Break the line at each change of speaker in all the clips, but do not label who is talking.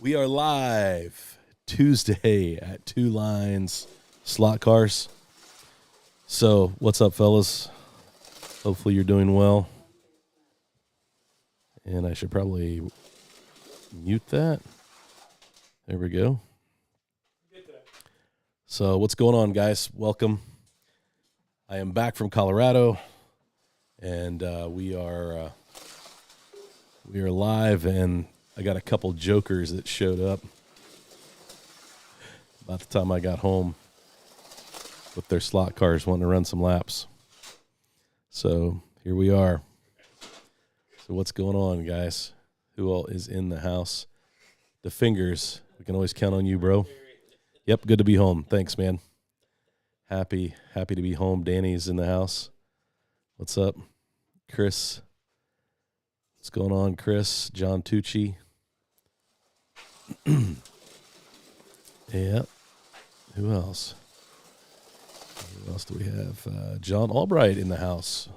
We are live Tuesday at Two Lines Slot Cars. So, what's up, fellas? Hopefully you're doing well. And I should probably mute that. There we go. So, what's going on, guys? Welcome. I am back from Colorado, and we are live, and I got a couple jokers that showed up about the time I got home with their slot cars wanting to run some laps. So here we are. So what's going on, guys? Who all is in the house? The Fingers. We can always count on you, bro. Yep, good to be home. Thanks, man. Happy to be home. Danny's in the house. What's up? Chris. What's going on, Chris? John Tucci. Yeah. Who else? Who else do we have? John Albright in the house.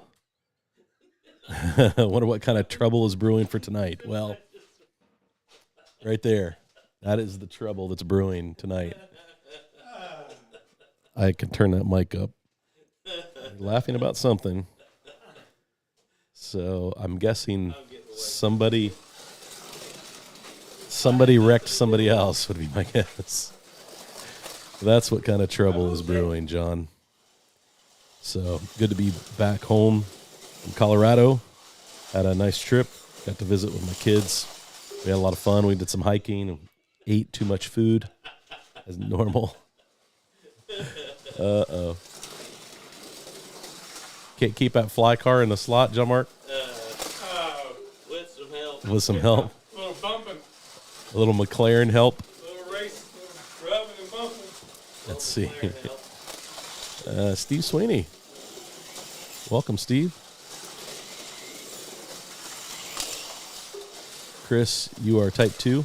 I wonder what kind of trouble is brewing for tonight. Well, right there. That is the trouble that's brewing tonight. I can turn that mic up. You're laughing about something. So I'm guessing somebody wrecked somebody else would be my guess. That's what kind of trouble is brewing, John. So good to be back home in Colorado. Had a nice trip. Got to visit with my kids. We had a lot of fun. We did some hiking. Ate too much food, as normal. Uh-oh. Can't keep that fly car in the slot, John Mark?
With some help.
With some help.
A little bumping.
A little McLaren help.
A little race. A little rubbing and bumping.
Let's see. Steve Sweeney. Welcome, Steve. Chris, you are type 2.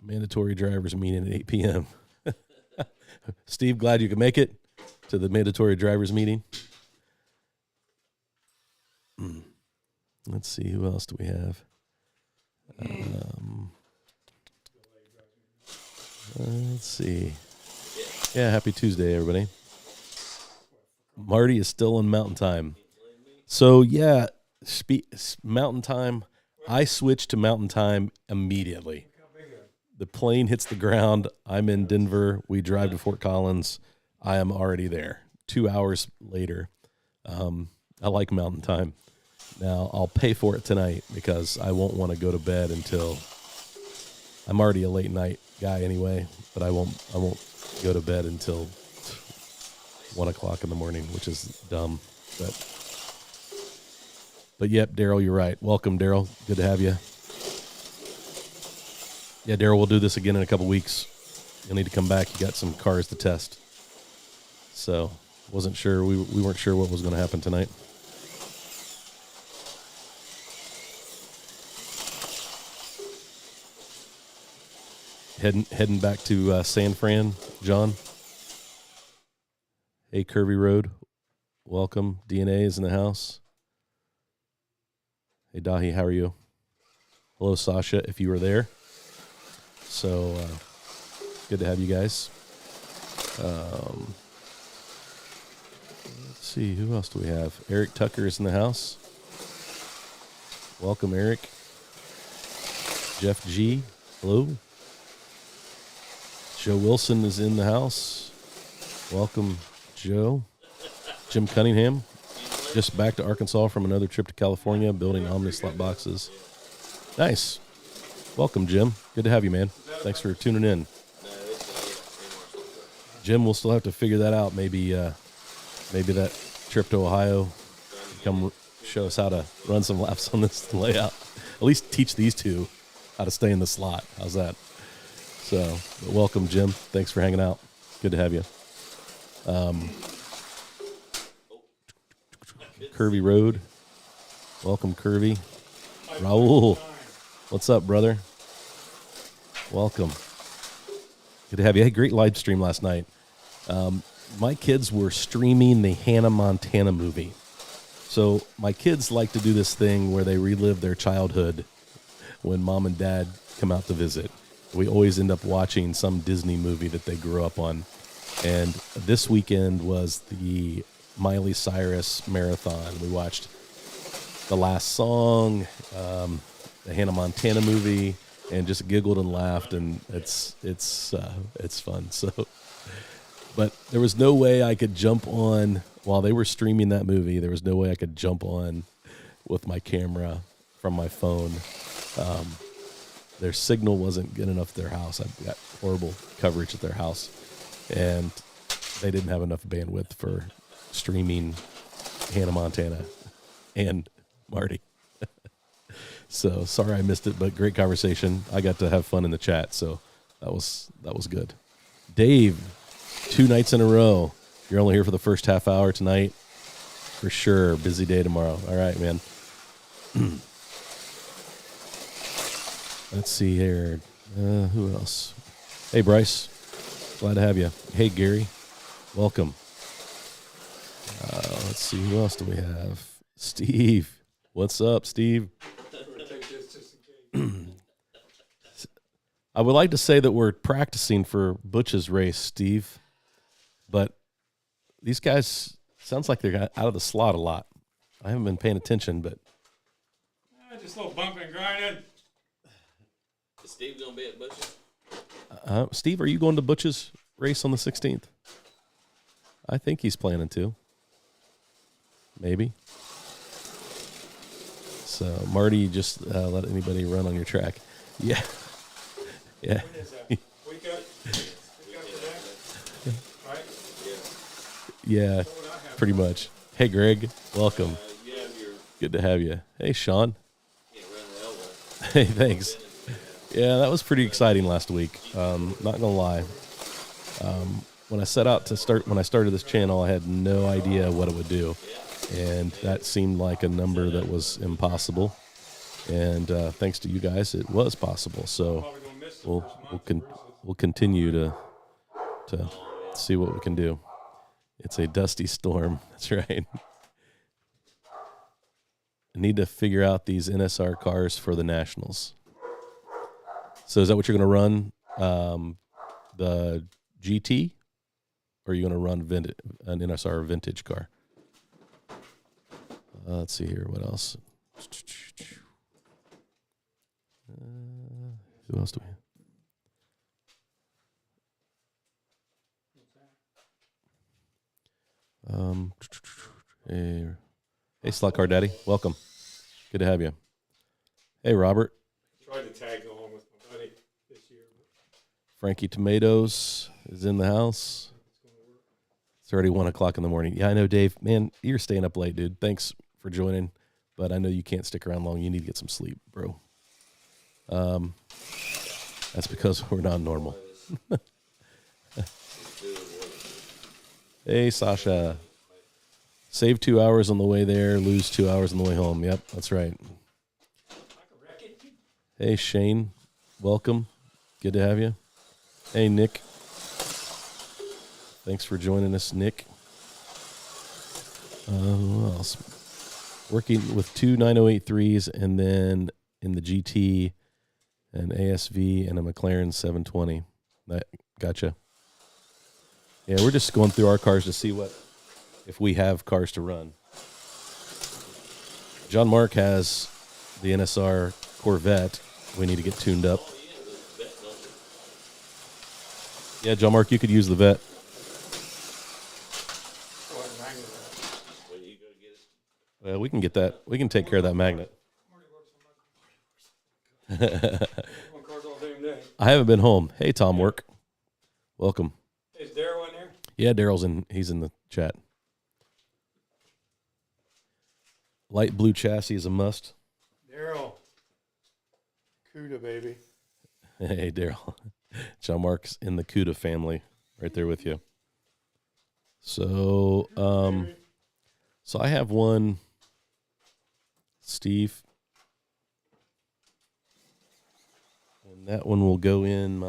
Mandatory drivers meeting at 8 p.m. Steve, glad you could make it to the mandatory drivers meeting. Let's see, who else do we have? Let's see. Yeah, happy Tuesday, everybody. Marty is still in Mountain Time. So, yeah, Mountain Time. I switched to Mountain Time immediately. The plane hits the ground. I'm in Denver. We drive to Fort Collins. I am already there. 2 hours later. I like Mountain Time. Now, I'll pay for it tonight because I won't want to go to bed until I'm already a late night guy anyway, but I won't go to bed until 1 o'clock in the morning, which is dumb. But yep, Daryl, you're right. Welcome, Daryl. Good to have you. Yeah, Daryl, we'll do this again in a couple weeks. You'll need to come back. You got some cars to test. So, wasn't sure. We weren't sure what was going to happen tonight. Heading back to San Fran, John. Hey, Curvy Road. Welcome. DNA is in the house. Hey, Dahi, how are you? Hello, Sasha, if you were there. So, good to have you guys. Let's see, who else do we have? Eric Tucker is in the house. Welcome, Eric. Jeff G, hello. Joe Wilson is in the house. Welcome, Joe. Jim Cunningham, just back to Arkansas from another trip to California, building Omni slot boxes. Nice. Welcome, Jim. Good to have you, man. Thanks for tuning in. Jim, we'll still have to figure that out. Maybe that trip to Ohio, come show us how to run some laps on this layout. At least teach these two how to stay in the slot. How's that? So, welcome, Jim. Thanks for hanging out. Good to have you. Curvy Road. Welcome, Curvy. Raul. What's up, brother? Welcome. Good to have you. Hey, great live stream last night. my kids were streaming the Hannah Montana movie. So my kids like to do this thing where they relive their childhood when mom and dad come out to visit. We always end up watching some Disney movie that they grew up on. And this weekend was the Miley Cyrus marathon. We watched The Last Song, the Hannah Montana movie, and just giggled and laughed, and it's fun. So, but there was no way I could jump on while they were streaming that movie. There was no way I could jump on with my camera from my phone. Their signal wasn't good enough at their house. I got horrible coverage at their house, and they didn't have enough bandwidth for streaming Hannah Montana and Marty. So sorry I missed it, but great conversation. I got to have fun in the chat, so that was good. Dave, 2 nights in a row. You're only here for the first half hour tonight. For sure. Busy day tomorrow. All right, man. Let's see here. Who else? Hey, Bryce. Glad to have you. Hey, Gary. Welcome. Let's see. Who else do we have? Steve. What's up, Steve? I would like to say that we're practicing for Butch's race, Steve, but these guys sounds like they're out of the slot a lot. I haven't been paying attention, but
Just a little bumping and grinding.
Is Steve gonna be at Bush's?
Steve, are you going to Butch's race on the 16th? I think he's planning to. Maybe. So, Marty, just let anybody run on your track. Yeah. Yeah.
When is that? Week after that? Right?
Yeah, pretty much. Hey, Greg. Welcome.
You have your
Good to have you. Hey, Sean.
can't run the elbow.
Hey, thanks. Yeah, that was pretty exciting last week. Not gonna lie. When I started this channel, I had no idea what it would do, and that seemed like a number that was impossible. And thanks to you guys, it was possible. So
Probably gonna miss the
we'll
first
we'll,
month
con-
versus-
we'll continue to see what we can do. It's a dusty storm. That's right. I need to figure out these NSR cars for the Nationals. So is that what you're going to run, the GT, or are you going to run an NSR vintage car? Let's see here. What else? Who else do we have? Hey, Slot Car Daddy. Welcome. Good to have you. Hey, Robert.
Tried to tag along with my buddy this year.
Frankie Tomatoes is in the house. It's already 1 o'clock in the morning. Yeah, I know, Dave. Man, you're staying up late, dude. Thanks for joining, but I know you can't stick around long. You need to get some sleep, bro. That's because we're not normal. Hey, Sasha. Save 2 hours on the way there, lose 2 hours on the way home. Yep, that's right. Hey, Shane. Welcome. Good to have you. Hey, Nick. Thanks for joining us, Nick. Who else? Working with 2 9083s and then in the GT, an ASV, and a McLaren 720. Gotcha. Yeah, we're just going through our cars to see if we have cars to run. John Mark has the NSR Corvette. We need to get tuned up. Yeah, John Mark, you could use the Vet. Well, we can get that. We can take care of that magnet.
On cars all damn day.
I haven't been home. Hey, Tom Work. Welcome.
Is Daryl in there?
Yeah, Daryl's he's in the chat. Light blue chassis is a must.
Daryl. Cuda, baby.
Hey, Daryl. John Mark's in the Cuda family, right there with you. So, so I have one, Steve, and that one will go in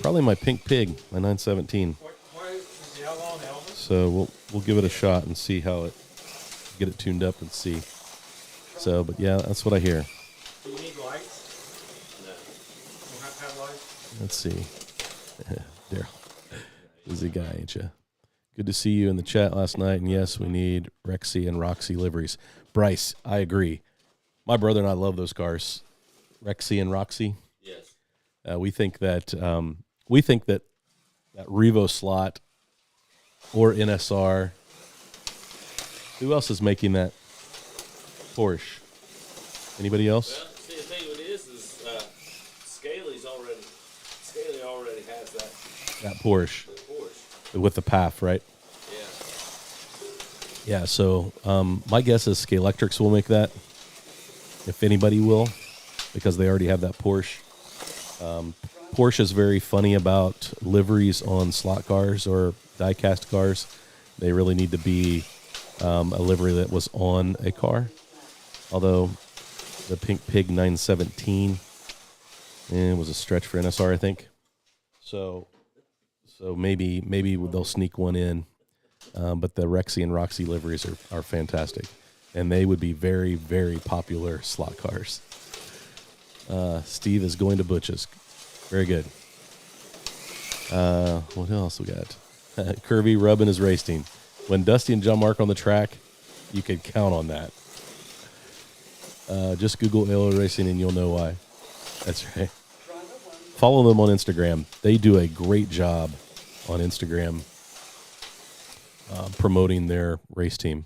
probably my Pink Pig, my 917.
What How long, Elvis?
So we'll give it a shot and see how it get it tuned up and see. So, but yeah, that's what I hear.
Do you need lights?
No.
You don't have to have lights?
Let's see. Daryl, busy guy, ain't you? Good to see you in the chat last night. And yes, we need Rexy and Roxy liveries. Bryce, I agree. My brother and I love those cars, Rexy and Roxy.
Yes.
We think that that Revo slot or NSR. Who else is making that Porsche? Anybody else?
Well, see, the thing with it is Scaly already has that
That Porsche
Porsche.
with the PAF, right?
Yeah.
Yeah. So my guess is Scalextrics will make that, if anybody will, because they already have that Porsche. Porsche is very funny about liveries on slot cars or die-cast cars. They really need to be a livery that was on a car. Although the Pink Pig 917 was a stretch for NSR, I think. So maybe they'll sneak one in. But the Rexy and Roxy liveries are fantastic. And they would be very, very popular slot cars. Steve is going to Butch's. Very good. What else we got? Kirby rubbing his race team. When Dusty and John Mark are on the track, you could count on that. Just Google ALO Racing and you'll know why. That's right. Follow them on Instagram. They do a great job on Instagram promoting their race team.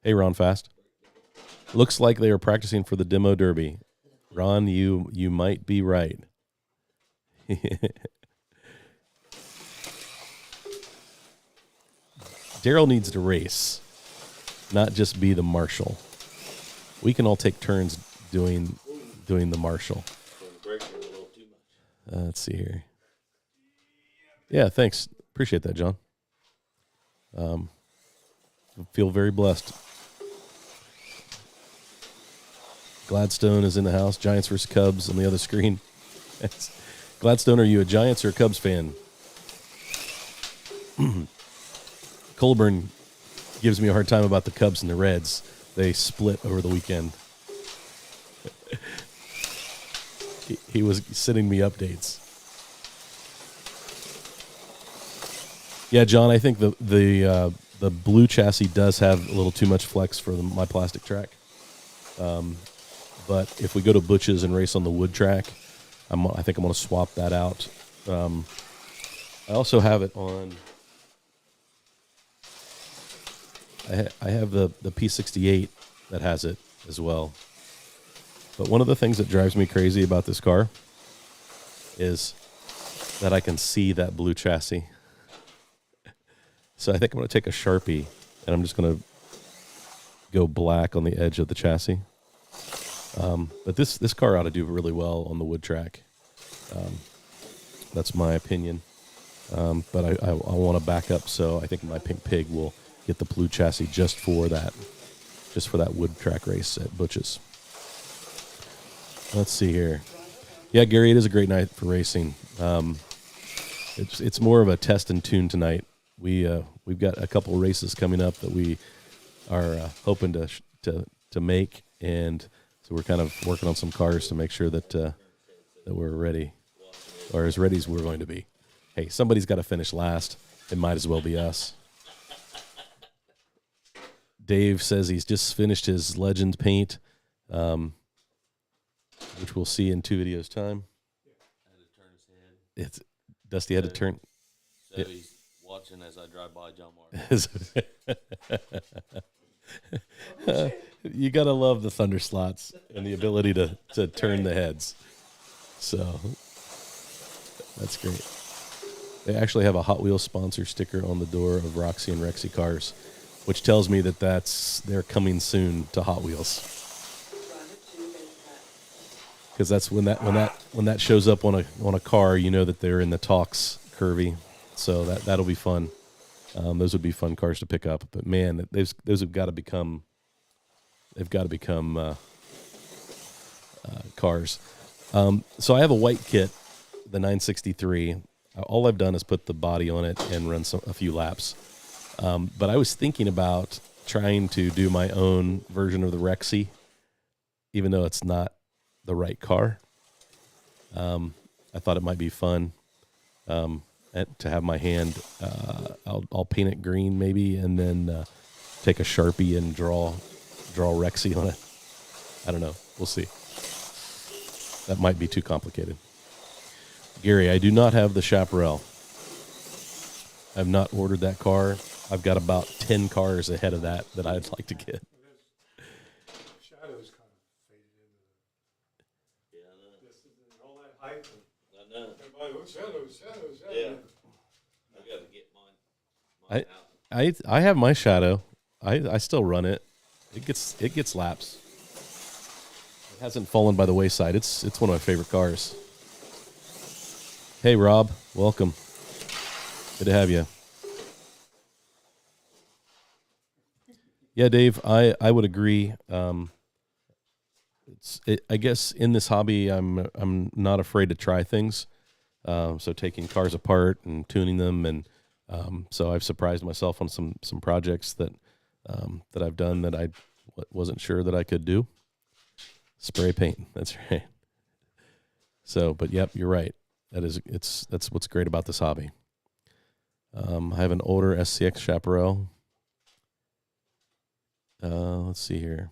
Hey, Ron Fast. Looks like they are practicing for the demo derby. Ron, you might be right. Daryl needs to race, not just be the marshal. We can all take turns doing the marshal. Let's see here. Yeah, thanks. Appreciate that, John. Feel very blessed. Gladstone is in the house. Giants versus Cubs on the other screen. Gladstone, are you a Giants or a Cubs fan? Colburn gives me a hard time about the Cubs and the Reds. They split over the weekend. He was sending me updates. Yeah, John, I think the blue chassis does have a little too much flex for my plastic track. But if we go to Butch's and race on the wood track, I think I'm going to swap that out. I also have it on. I have the P68 that has it as well. But one of the things that drives me crazy about this car is that I can see that blue chassis. So I think I'm going to take a Sharpie and I'm just going to go black on the edge of the chassis. But this car ought to do really well on the wood track. That's my opinion. But I want to back up, so I think my Pink Pig will get the blue chassis just for that wood track race at Butch's. Let's see here. Yeah, Gary, it is a great night for racing. It's more of a test and tune tonight. We've got a couple races coming up that we are hoping to make, and so we're kind of working on some cars to make sure that we're ready, or as ready as we're going to be. Hey, somebody's got to finish last. It might as well be us. Dave says he's just finished his Legend paint, which we'll see in 2 videos' time.
Had to turn his head.
Dusty had to turn.
So he's watching as I drive by John Mark.
You got to love the thunder slots and the ability to turn the heads. So that's great. They actually have a Hot Wheels sponsor sticker on the door of Roxy and Rexy cars, which tells me that they're coming soon to Hot Wheels. Because that's when that shows up on a car, you know that they're in the talks, Curvy. So that'll be fun. Those would be fun cars to pick up. But man, those have got to become. They've got to become cars. So I have a white kit, the 963. All I've done is put the body on it and run a few laps. But I was thinking about trying to do my own version of the Rexy, even though it's not the right car. I thought it might be fun to have my hand. I'll paint it green maybe, and then take a Sharpie and draw Rexy on it. I don't know. We'll see. That might be too complicated. Gary, I do not have the Chaparral. I've not ordered that car. I've got about 10 cars ahead of that I'd like to get.
Shadows kind of faded into
Yeah, I know.
this and all that hype.
I know.
Everybody, oh, shadows.
Yeah. I got to get mine out.
I have my Shadow. I still run it. It gets laps. It hasn't fallen by the wayside. It's one of my favorite cars. Hey Rob, welcome. Good to have you. Yeah, Dave, I would agree. I guess in this hobby, I'm not afraid to try things. So taking cars apart and tuning them, and so I've surprised myself on some projects that I've done that I wasn't sure that I could do. Spray paint, that's right. So, but yep, you're right. That's what's great about this hobby. I have an older SCX Chaparral. Let's see here.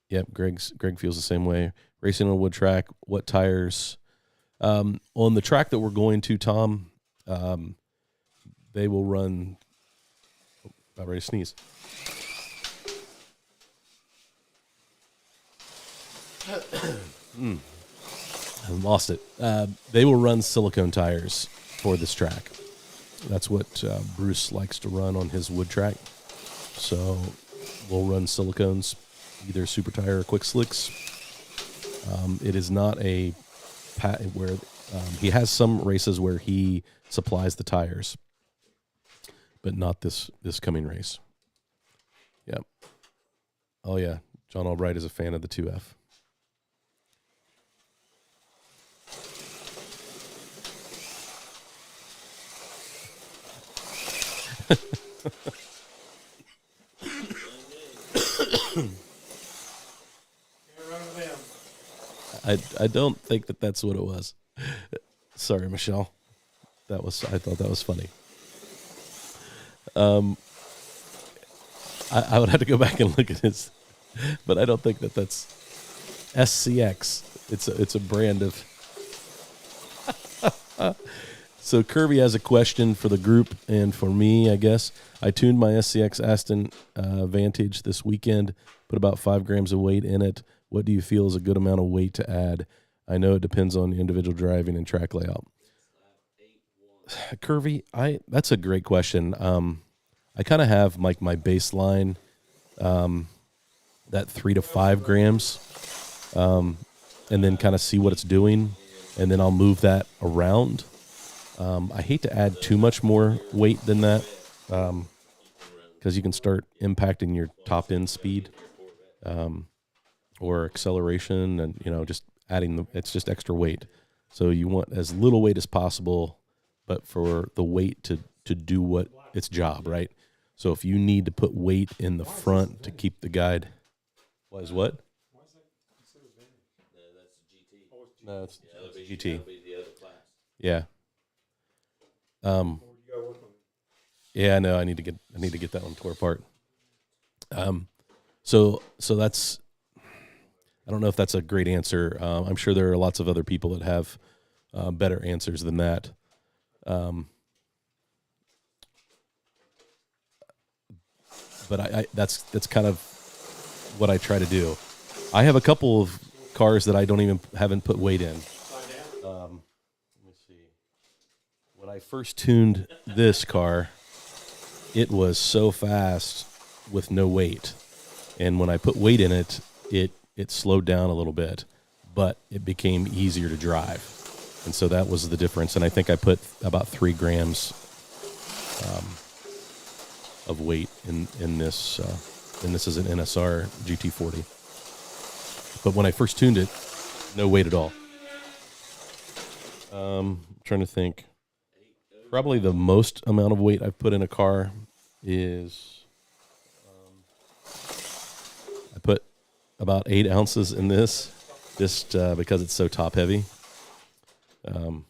Yep, Greg feels the same way. Racing on a wood track. What tires? On the track that we're going to, Tom, they will run. About ready to sneeze. I lost it. They will run silicone tires for this track. That's what Bruce likes to run on his wood track. So we'll run silicones, either super tire or quick slicks. It is not a where he has some races where he supplies the tires, but not this coming race. Yep. Oh yeah, John Albright is a fan of the 2F. I don't think that's what it was. Sorry, Michelle. I thought that was funny. I would have to go back and look at his, but I don't think that's SCX. It's a brand of. So Kirby has a question for the group and for me, I guess. I tuned my SCX Aston Vantage this weekend, put about 5 grams of weight in it. What do you feel is a good amount of weight to add? I know it depends on individual driving and track layout. Kirby, that's a great question. I kind of have like my baseline, that 3 to 5 grams, and then kind of see what it's doing, and then I'll move that around. I hate to add too much more weight than that, because you can start impacting your top end speed, or acceleration, and just adding it's just extra weight. So you want as little weight as possible, but for the weight to do what its job, right? So if you need to put weight in the front to keep the guide, what?
Why is that considered vintage?
No, that's GT.
No, it's
That'll
GT.
That'll be the other class.
Yeah.
You gotta work on it.
Yeah, no, I need to get that one tore apart. So that's, I don't know if that's a great answer. I'm sure there are lots of other people that have better answers than that. But I that's kind of what I try to do. I have a couple of cars that I haven't put weight in. Let me see. When I first tuned this car, it was so fast with no weight, and when I put weight in it, it slowed down a little bit, but it became easier to drive, and so that was the difference. And I think I put about 3 grams of weight in this, and this is an NSR GT40. But when I first tuned it, No weight at all. Trying to think. Probably the most amount of weight I've put in a car is I put about 8 ounces in this, just because it's so top heavy.
Probably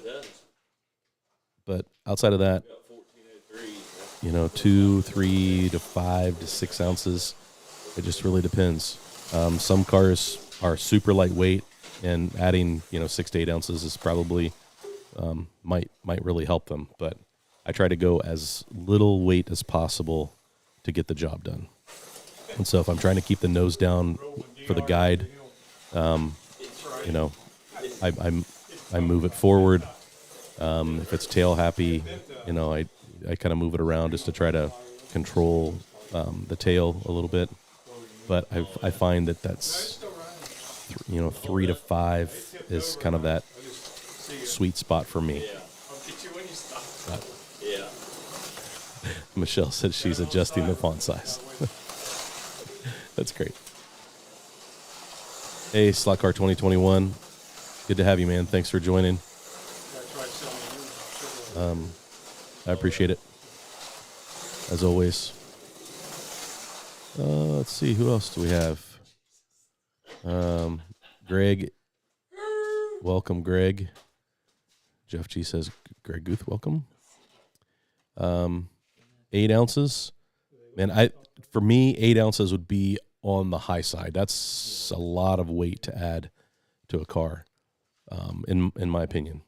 does.
But outside of that,
About 1403.
2, 3 to 5 to 6 ounces. It just really depends. Some cars are super lightweight, and adding 6 to 8 ounces is probably might really help them. But I try to go as little weight as possible to get the job done. And so if I'm trying to keep the nose down for the guide, I move it forward. If it's tail happy, I kind of move it around just to try to control the tail a little bit. But I find that's 3 to 5 is kind of that sweet spot for me.
Yeah.
I'll get you when you stop.
Yeah.
Michelle said she's adjusting the font size. That's great. Hey, Slot Car 2021. Good to have you, man. Thanks for joining. I appreciate it, as always. Let's see, who else do we have? Greg. Welcome, Greg. Jeff G says, Greg Guth, welcome. 8 ounces. Man, for me, 8 ounces would be on the high side. That's a lot of weight to add to a car, in my opinion.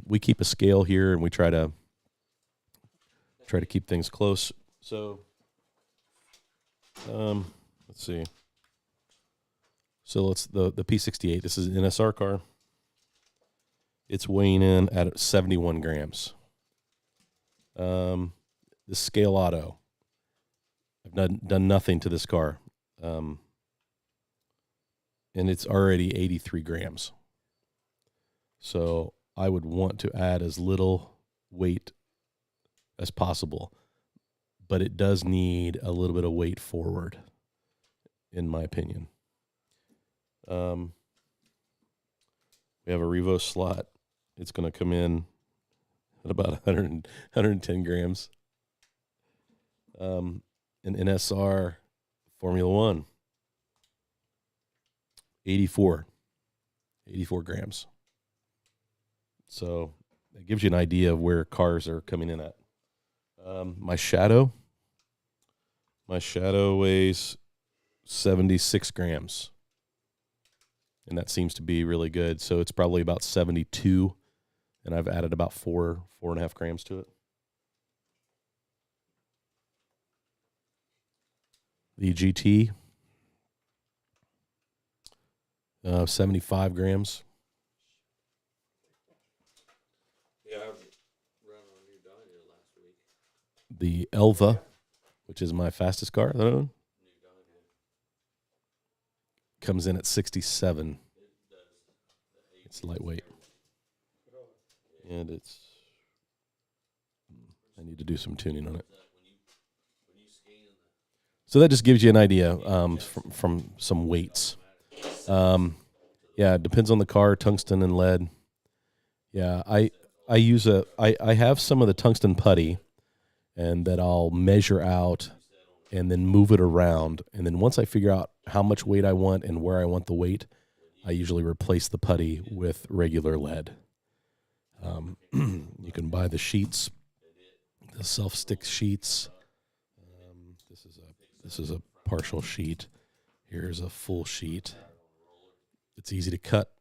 We keep a scale here, and we try to keep things close. So, let's see. So the P68. This is an NSR car. It's weighing in at 71 grams. The Scale Auto. I've done nothing to this car, and it's already 83 grams. So I would want to add as little weight as possible, but it does need a little bit of weight forward, in my opinion. We have a Revo slot. It's going to come in at about 110 grams. An NSR Formula One, 84 grams. So it gives you an idea of where cars are coming in at. My Shadow weighs 76 grams. And that seems to be really good. So it's probably about 72, and I've added about 4.5 grams to it. The GT, 75 grams.
Yeah, I ran on a new Dyna last week.
The Elva, which is my fastest car that I own, comes in at 67. It's lightweight. And I need to do some tuning on it. So that just gives you an idea from some weights. It depends on the car, tungsten and lead. Yeah, I have some of the tungsten putty, and that I'll measure out and then move it around. And then once I figure out how much weight I want and where I want the weight, I usually replace the putty with regular lead. You can buy the sheets, the self-stick sheets. This is a partial sheet. Here's a full sheet. It's easy to cut.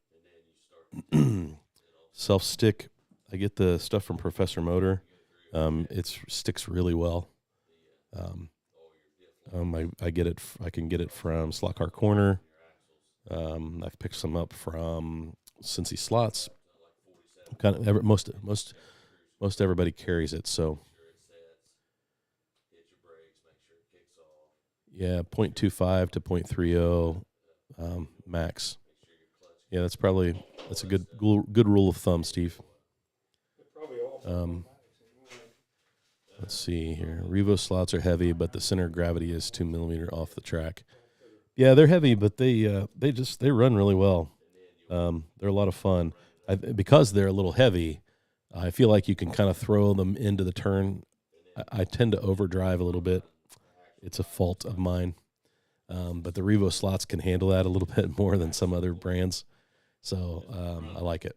Self-stick, I get the stuff from Professor Motor. It sticks really well. I can get it from Slot Car Corner. I've picked some up from Cincy Slots. Most everybody carries it, so yeah, 0.25 to 0.30 max. Yeah, that's a good rule of thumb, Steve. Let's see here. Revo slots are heavy, but the center of gravity is 2 millimeter off the track. Yeah, they're heavy, but they run really well. They're a lot of fun. Because they're a little heavy, I feel like you can kind of throw them into the turn. I tend to overdrive a little bit. It's a fault of mine. But the Revo slots can handle that a little bit more than some other brands. So I like it.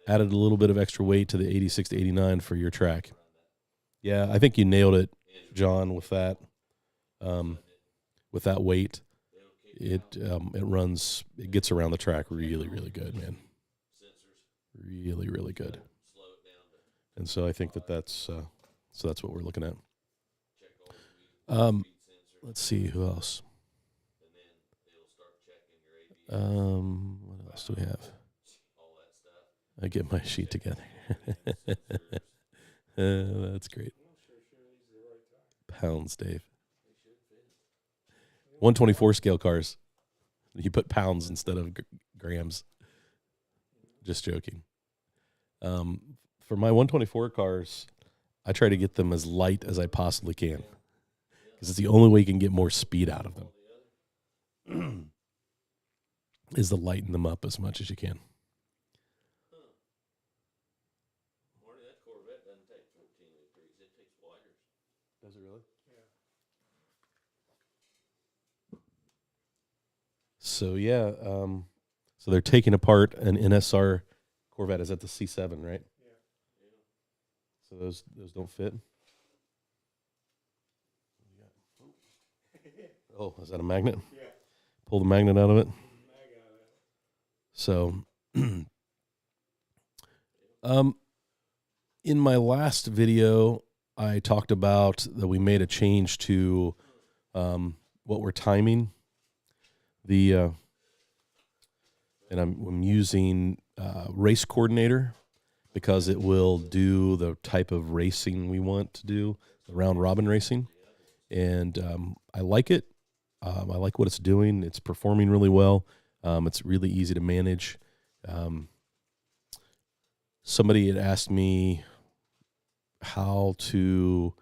Added a little bit of extra weight to the 86 to 89 for your track. Yeah, I think you nailed it, John, with that. With that weight, it gets around the track really, really good, man. Really, really good. And so I think that's what we're looking at. Let's see who else. What else do we have? I get my sheet together. That's great. Pounds, Dave. 124 scale cars. You put pounds instead of grams. Just joking. For my 124 cars, I try to get them as light as I possibly can because it's the only way you can get more speed out of them. Is to lighten them up as much as you can.
Marty, that Corvette doesn't take 14 degrees. It takes wider.
Does it really?
Yeah.
So yeah, so they're taking apart an NSR Corvette. Is that the C7, right?
Yeah.
So those don't fit. Oh, is that a magnet?
Yeah.
Pull the magnet out of it.
Mag out of it.
So, in my last video, I talked about that we made a change to what we're timing. And I'm using Race Coordinator because it will do the type of racing we want to do, the round robin racing. And I like it. I like what it's doing. It's performing really well. It's really easy to manage. Somebody had asked me how to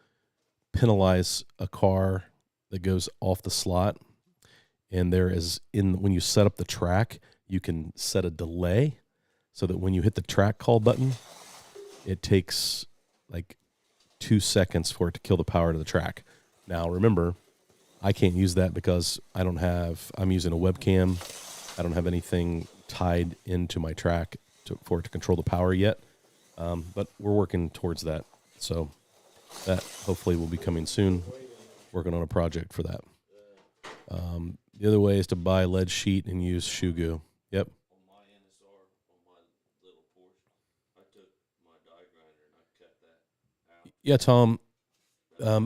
penalize a car that goes off the slot. And when you set up the track, you can set a delay so that when you hit the track call button, it takes like 2 seconds for it to kill the power to the track. Now, remember, I can't use that because I'm using a webcam. I don't have anything tied into my track for it to control the power yet. But we're working towards that. So that hopefully will be coming soon. Working on a project for that. The other way is to buy lead sheet and use shoe goo. Yep.
On my NSR, on my little Porsche, I took my die grinder and I cut that out.
Yeah, Tom.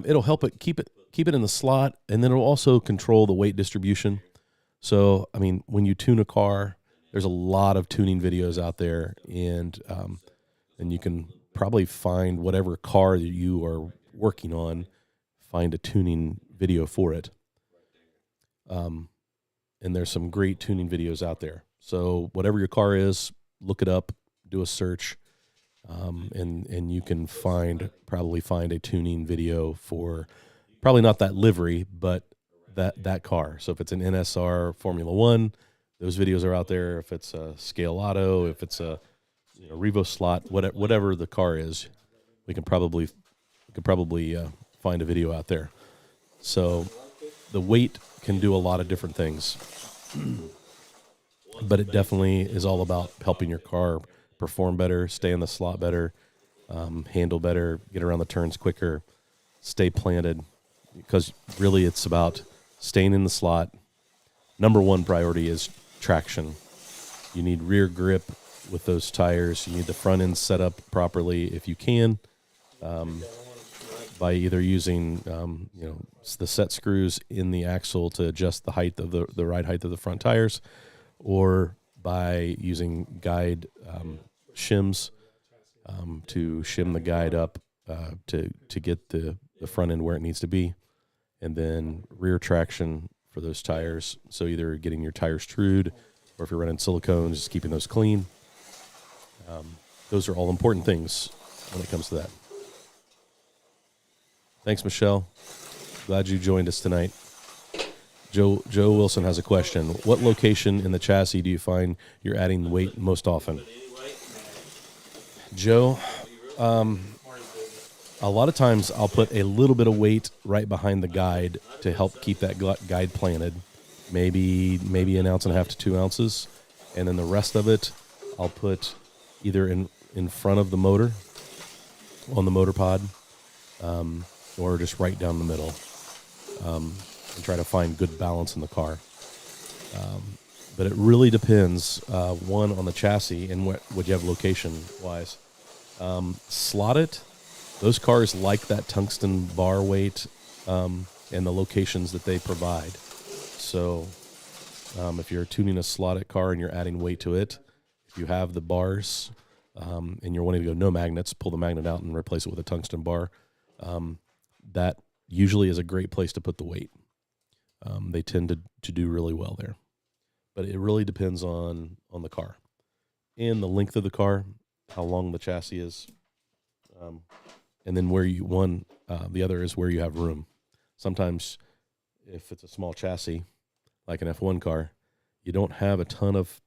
It'll help it keep it in the slot, and then it'll also control the weight distribution. So, I mean, when you tune a car, there's a lot of tuning videos out there, and you can probably find whatever car that you are working on, find a tuning video for it. And there's some great tuning videos out there. So whatever your car is, look it up, do a search, and you can probably find a tuning video for probably not that livery, but that car. So if it's an NSR Formula One, those videos are out there. If it's a Scale Auto, if it's a Revo slot, whatever the car is, we could probably find a video out there. So the weight can do a lot of different things, but it definitely is all about helping your car perform better, stay in the slot better, handle better, get around the turns quicker, stay planted, because really it's about staying in the slot. Number one priority is traction. You need rear grip with those tires. You need the front end set up properly if you can, by either using the set screws in the axle to adjust the height of the ride height of the front tires, or by using guide shims to shim the guide up to get the front end where it needs to be, and then rear traction for those tires. So either getting your tires trued, or if you're running silicones, just keeping those clean. Those are all important things when it comes to that. Thanks, Michelle. Glad you joined us tonight. Joe Wilson has a question. What location in the chassis do you find you're adding weight most often?
But anyway,
Joe, a lot of times I'll put a little bit of weight right behind the guide to help keep that guide planted, maybe an ounce and a half to 2 ounces, and then the rest of it I'll put either in front of the motor on the motor pod, or just right down the middle, and try to find good balance in the car. But it really depends, one, on the chassis and what you have location-wise. Slotted, those cars like that tungsten bar weight and the locations that they provide. So if you're tuning a slotted car and you're adding weight to it, if you have the bars and you're wanting to go no magnets, pull the magnet out and replace it with a tungsten bar, that usually is a great place to put the weight. They tend to do really well there. But it really depends on the car and the length of the car, how long the chassis is, and then where the other is where you have room. Sometimes if it's a small chassis, like an F1 car, you don't have a ton of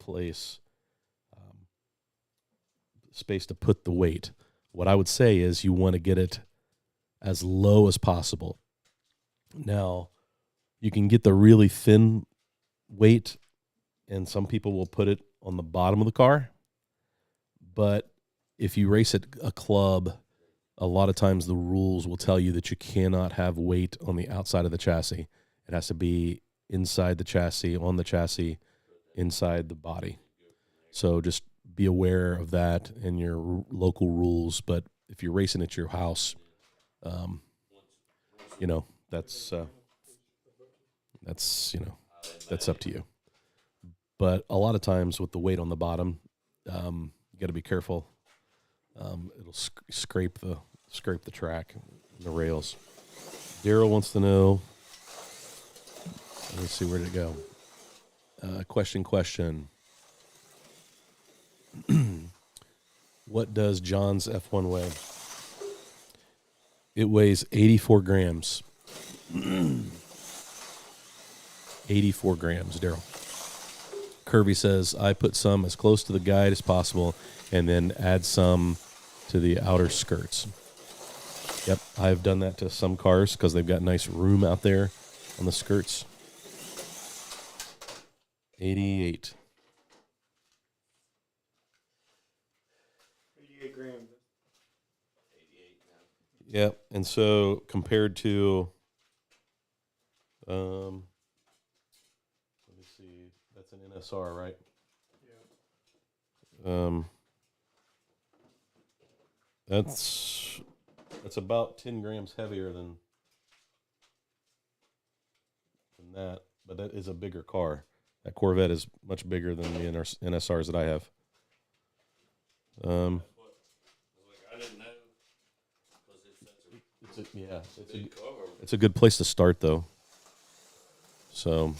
space to put the weight. What I would say is you want to get it as low as possible. Now, you can get the really thin weight, and some people will put it on the bottom of the car. But if you race at a club, a lot of times the rules will tell you that you cannot have weight on the outside of the chassis. It has to be inside the chassis, on the chassis, inside the body. So just be aware of that and your local rules. But if you're racing at your house, that's up to you. But a lot of times with the weight on the bottom, you got to be careful. It'll scrape the track and the rails. Daryl wants to know. Let's see, where did it go? Question. What does John's F1 weigh? It weighs 84 grams. 84 grams, Daryl. Kirby says, I put some as close to the guide as possible and then add some to the outer skirts. Yep, I've done that to some cars because they've got nice room out there on the skirts. 88.
88 grams.
88 now.
Yep, and so compared to, let me see, that's an NSR, right?
Yeah.
That's about 10 grams heavier than that, but that is a bigger car. That Corvette is much bigger than the NSRs that I have.
That's what, I didn't know. Because it's a big car.
It's a good place to start, though. So,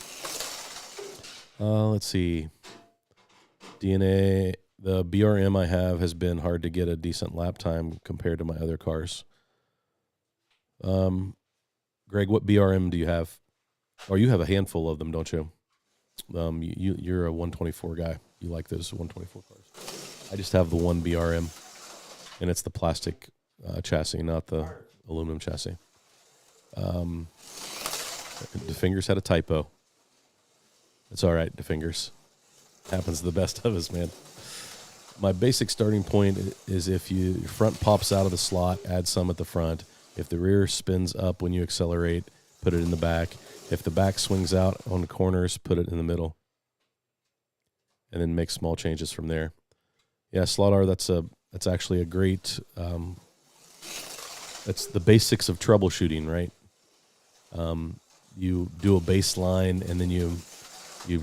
let's see. DNA, the BRM I have has been hard to get a decent lap time compared to my other cars. Greg, what BRM do you have? Or you have a handful of them, don't you? You're a 124 guy. You like those 124 cars. I just have the one BRM, and it's the plastic chassis, not the aluminum chassis. The fingers had a typo. It's all right, the fingers. Happens to the best of us, man. My basic starting point is if your front pops out of the slot, add some at the front. If the rear spins up when you accelerate, put it in the back. If the back swings out on the corners, put it in the middle. And then make small changes from there. Yeah, Slaughter, that's actually a great, that's the basics of troubleshooting, right? You do a baseline and then you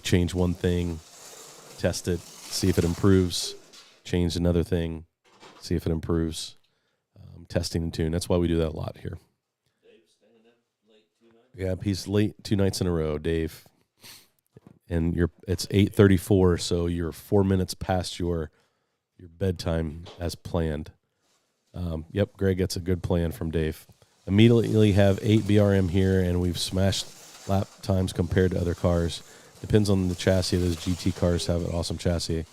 change one thing, test it, see if it improves, change another thing, see if it improves. Testing and tune. That's why we do that a lot here.
Dave's staying up late 2 nights.
Yeah, he's late 2 nights in a row, Dave. And it's 8:34, so you're 4 minutes past your bedtime as planned. Yep, Greg, that's a good plan from Dave. Immediately have 8 BRM here, and we've smashed lap times compared to other cars. Depends on the chassis. Those GT cars have an awesome chassis.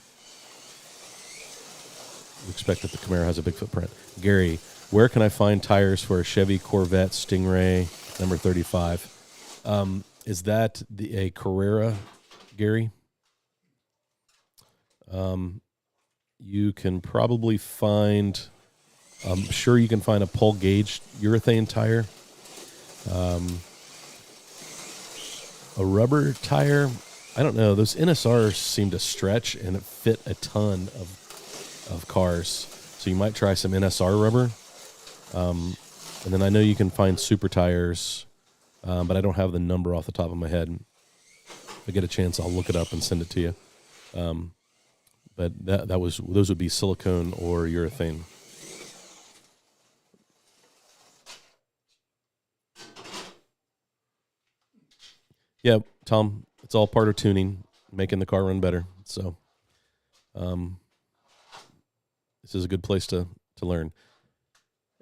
We expect that the Camaro has a big footprint. Gary, where can I find tires for a Chevy Corvette Stingray number 35? Is that a Carrera, Gary? You can probably find, I'm sure you can find a Paul Gage urethane tire. A rubber tire, I don't know. Those NSRs seem to stretch and it fit a ton of cars. So you might try some NSR rubber. And then I know you can find super tires, but I don't have the number off the top of my head. If I get a chance, I'll look it up and send it to you. But those would be silicone or urethane. Yeah, Tom, it's all part of tuning, making the car run better. So, this is a good place to learn.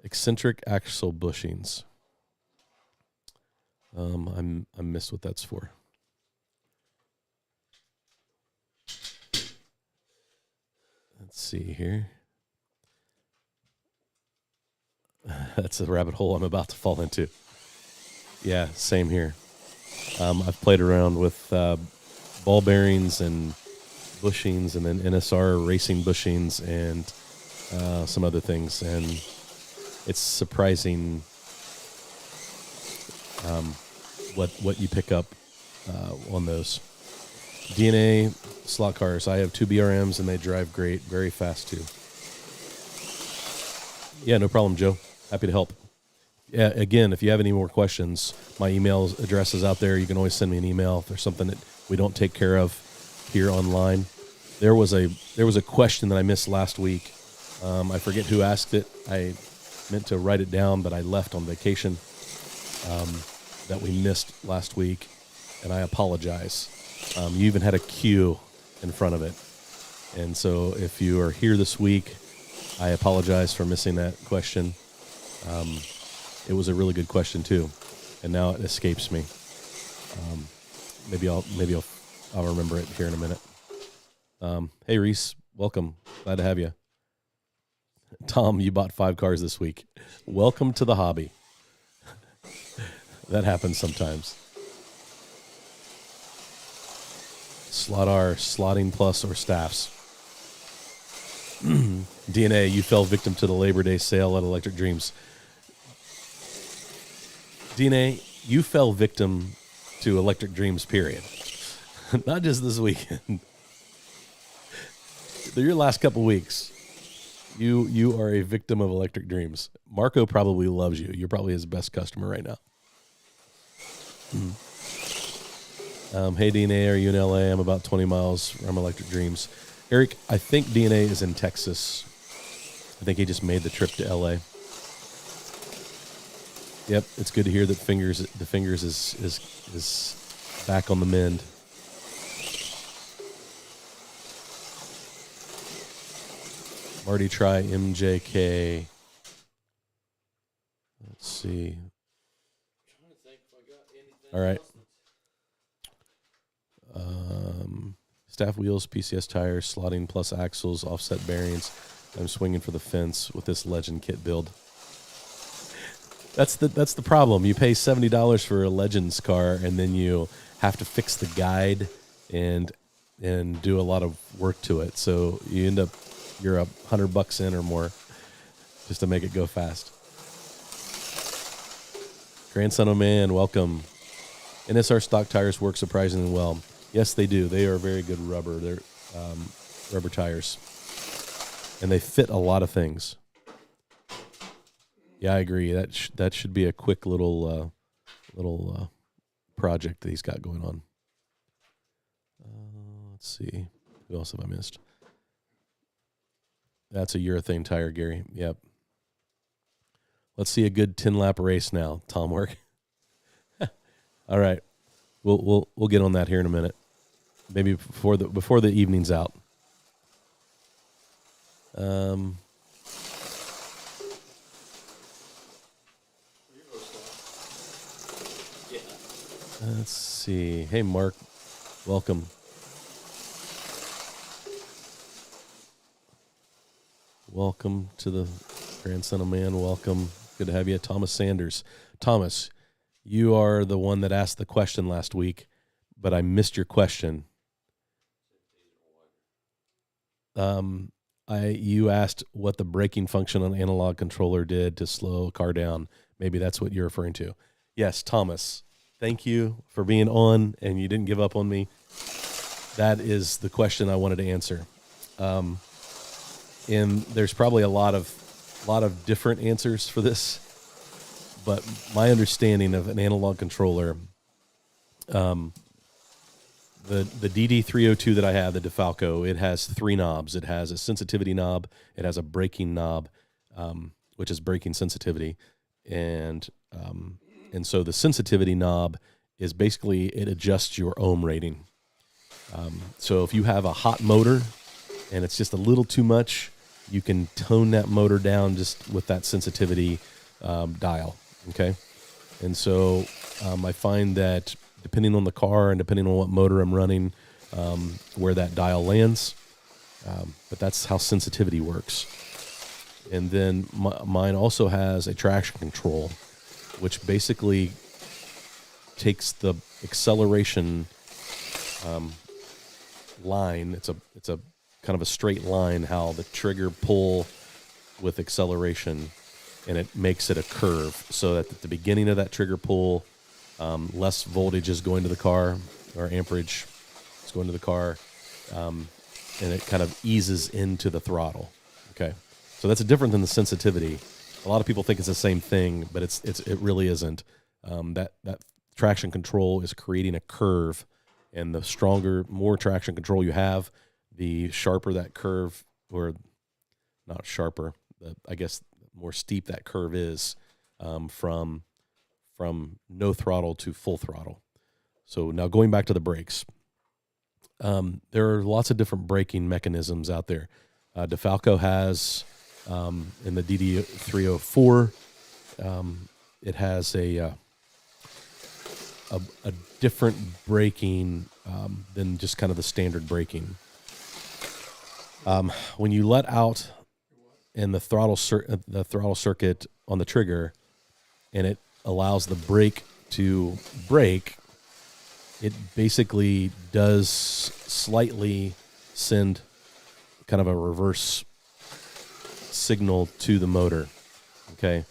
Eccentric axle bushings. I missed what that's for. Let's see here. That's a rabbit hole I'm about to fall into. Yeah, same here. I've played around with ball bearings and bushings and then NSR racing bushings and some other things. And it's surprising what you pick up on those. DNA slot cars. I have 2 BRMs and they drive great, very fast too. Yeah, no problem, Joe. Happy to help. Yeah, again, if you have any more questions, my email address is out there. You can always send me an email if there's something that we don't take care of here online. There was a question that I missed last week. I forget who asked it. I meant to write it down, but I left on vacation that we missed last week, and I apologize. You even had a Q in front of it. And so if you are here this week, I apologize for missing that question. It was a really good question too, and now it escapes me. Maybe I'll remember it here in a minute. Hey Reese, welcome. Glad to have you. Tom, you bought 5 cars this week. Welcome to the hobby. That happens sometimes. Slot R, slotting plus, or staffs. DNA, you fell victim to the Labor Day sale at Electric Dreams. DNA, you fell victim to Electric Dreams, period. Not just this weekend. Your last couple weeks, you are a victim of Electric Dreams. Marco probably loves you. You're probably his best customer right now. Hey, DNA, are you in LA? I'm about 20 miles from Electric Dreams. Eric, I think DNA is in Texas. I think he just made the trip to LA. Yep, it's good to hear that the fingers is back on the mend. Marty, try MJK. Let's see. All right. Staff wheels, PCS tires, slotting plus axles, offset bearings. I'm swinging for the fence with this Legend kit build. That's the problem. You pay $70 for a Legends car, and then you have to fix the guide and do a lot of work to it. So you end up you're $100 in or more just to make it go fast. Grandson of Man, welcome. NSR stock tires work surprisingly well. Yes, they do. They are very good rubber. They're rubber tires, and they fit a lot of things. Yeah, I agree. That should be a quick little project that he's got going on. Let's see. Who else have I missed? That's a urethane tire, Gary. Yep. Let's see a good 10-lap race now, Tom Work. All right. We'll get on that here in a minute. Maybe before the evening's out. Let's see. Hey, Mark. Welcome. Welcome to the Grandson of Man. Welcome. Good to have you. Thomas Sanders. Thomas, you are the one that asked the question last week, but I missed your question. You asked what the braking function on an analog controller did to slow a car down. Maybe that's what you're referring to. Yes, Thomas. Thank you for being on, and you didn't give up on me. That is the question I wanted to answer. And there's probably a lot of different answers for this, but my understanding of an analog controller, the DD302 that I have, the DeFalco, it has 3 knobs. It has a sensitivity knob, it has a braking knob, which is braking sensitivity, and so the sensitivity knob is basically it adjusts your ohm rating. So if you have a hot motor and it's just a little too much, you can tone that motor down just with that sensitivity dial, okay? And so I find that depending on the car and depending on what motor I'm running, where that dial lands, but that's how sensitivity works. And then mine also has a traction control, which basically takes the acceleration line. It's a kind of a straight line, how the trigger pull with acceleration, and it makes it a curve so that at the beginning of that trigger pull, less voltage is going to the car, or amperage is going to the car, and it kind of eases into the throttle. Okay, so that's different than the sensitivity. A lot of people think it's the same thing, but it really isn't. That traction control is creating a curve, and the stronger, more traction control you have, the sharper that curve, or not sharper, I guess more steep that curve is, from no throttle to full throttle. So now going back to the brakes, there are lots of different braking mechanisms out there. DeFalco has, in the DD304, it has a different braking than just kind of the standard braking. When you let out in the throttle circuit on the trigger, and it allows the brake to brake, it basically does slightly send kind of a reverse signal to the motor, okay?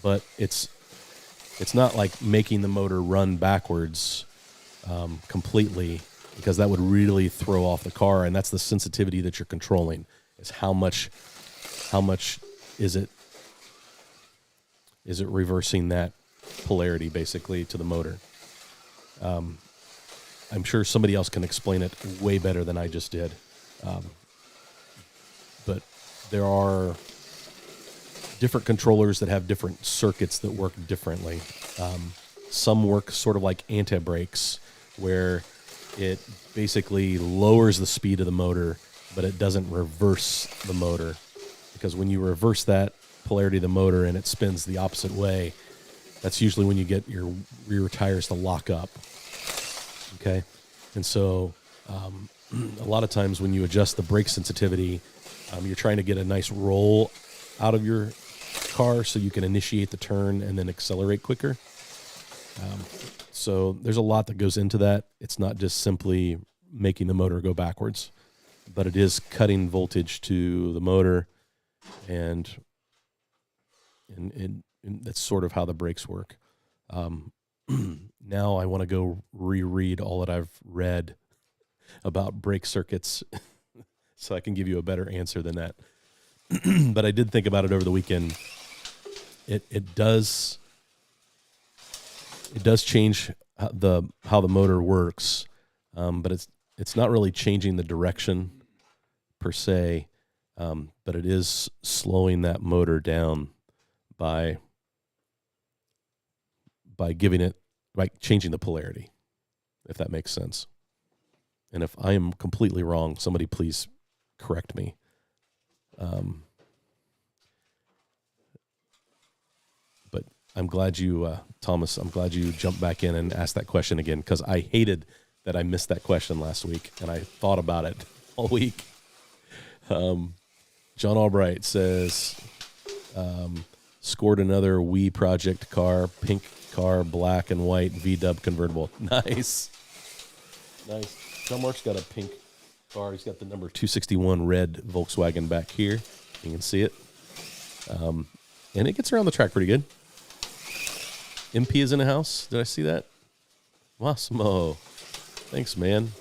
But it's not like making the motor run backwards completely, because that would really throw off the car, and that's the sensitivity that you're controlling, is how much is it reversing that polarity basically to the motor. I'm sure somebody else can explain it way better than I just did, but there are different controllers that have different circuits that work differently. Some work sort of like anti-brakes, where it basically lowers the speed of the motor, but it doesn't reverse the motor, because when you reverse that polarity of the motor and it spins the opposite way, that's usually when you get your rear tires to lock up. Okay, and so a lot of times when you adjust the brake sensitivity, you're trying to get a nice roll out of your car so you can initiate the turn and then accelerate quicker. So there's a lot that goes into that. It's not just simply making the motor go backwards, but it is cutting voltage to the motor, and that's sort of how the brakes work. Now I want to go reread all that I've read about brake circuits so I can give you a better answer than that. But I did think about it over the weekend. It does change how the motor works, but it's not really changing the direction per se, but it is slowing that motor down by giving it, like, changing the polarity, if that makes sense. And if I am completely wrong, somebody please correct me. But I'm glad you, Thomas, I'm glad you jumped back in and asked that question again, because I hated that I missed that question last week, and I thought about it all week. John Albright says, scored another Wii project car, pink car, black and white V-dub convertible. Nice. John Mark's got a pink car. He's got the number 261 red Volkswagen back here. You can see it. And it gets around the track pretty good. MP is in the house. Did I see that? Massimo. Thanks, man.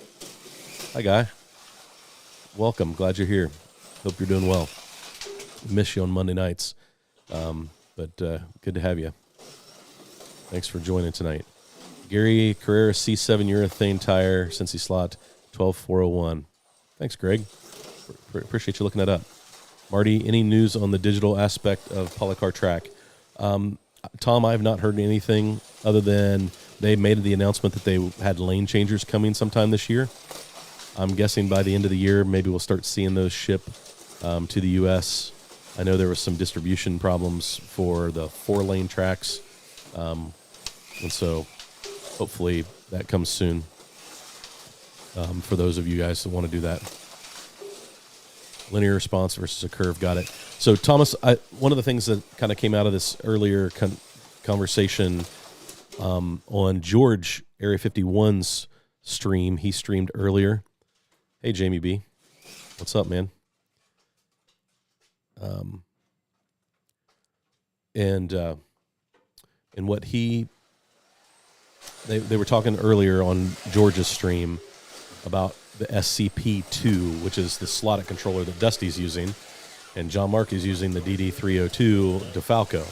Hi, guy. Welcome. Glad you're here. Hope you're doing well. Miss you on Monday nights. But good to have you. Thanks for joining tonight. Gary Carrera C7 urethane tire, Cincy slot, 12401. Thanks, Greg. Appreciate you looking that up. Marty, any news on the digital aspect of Polycar Track? Tom, I have not heard anything other than they made the announcement that they had lane changers coming sometime this year. I'm guessing by the end of the year, maybe we'll start seeing those ship to the U.S. I know there was some distribution problems for the 4-lane tracks, and so hopefully that comes soon for those of you guys that want to do that. Linear response versus a curve, got it. So, Thomas, one of the things that kind of came out of this earlier conversation on George Area 51's stream, he streamed earlier. Hey, Jamie B. What's up, man? And what they were talking earlier on George's stream about the SCP-2, which is the slotted controller that Dusty's using, and John Mark is using the DD302 DeFalco.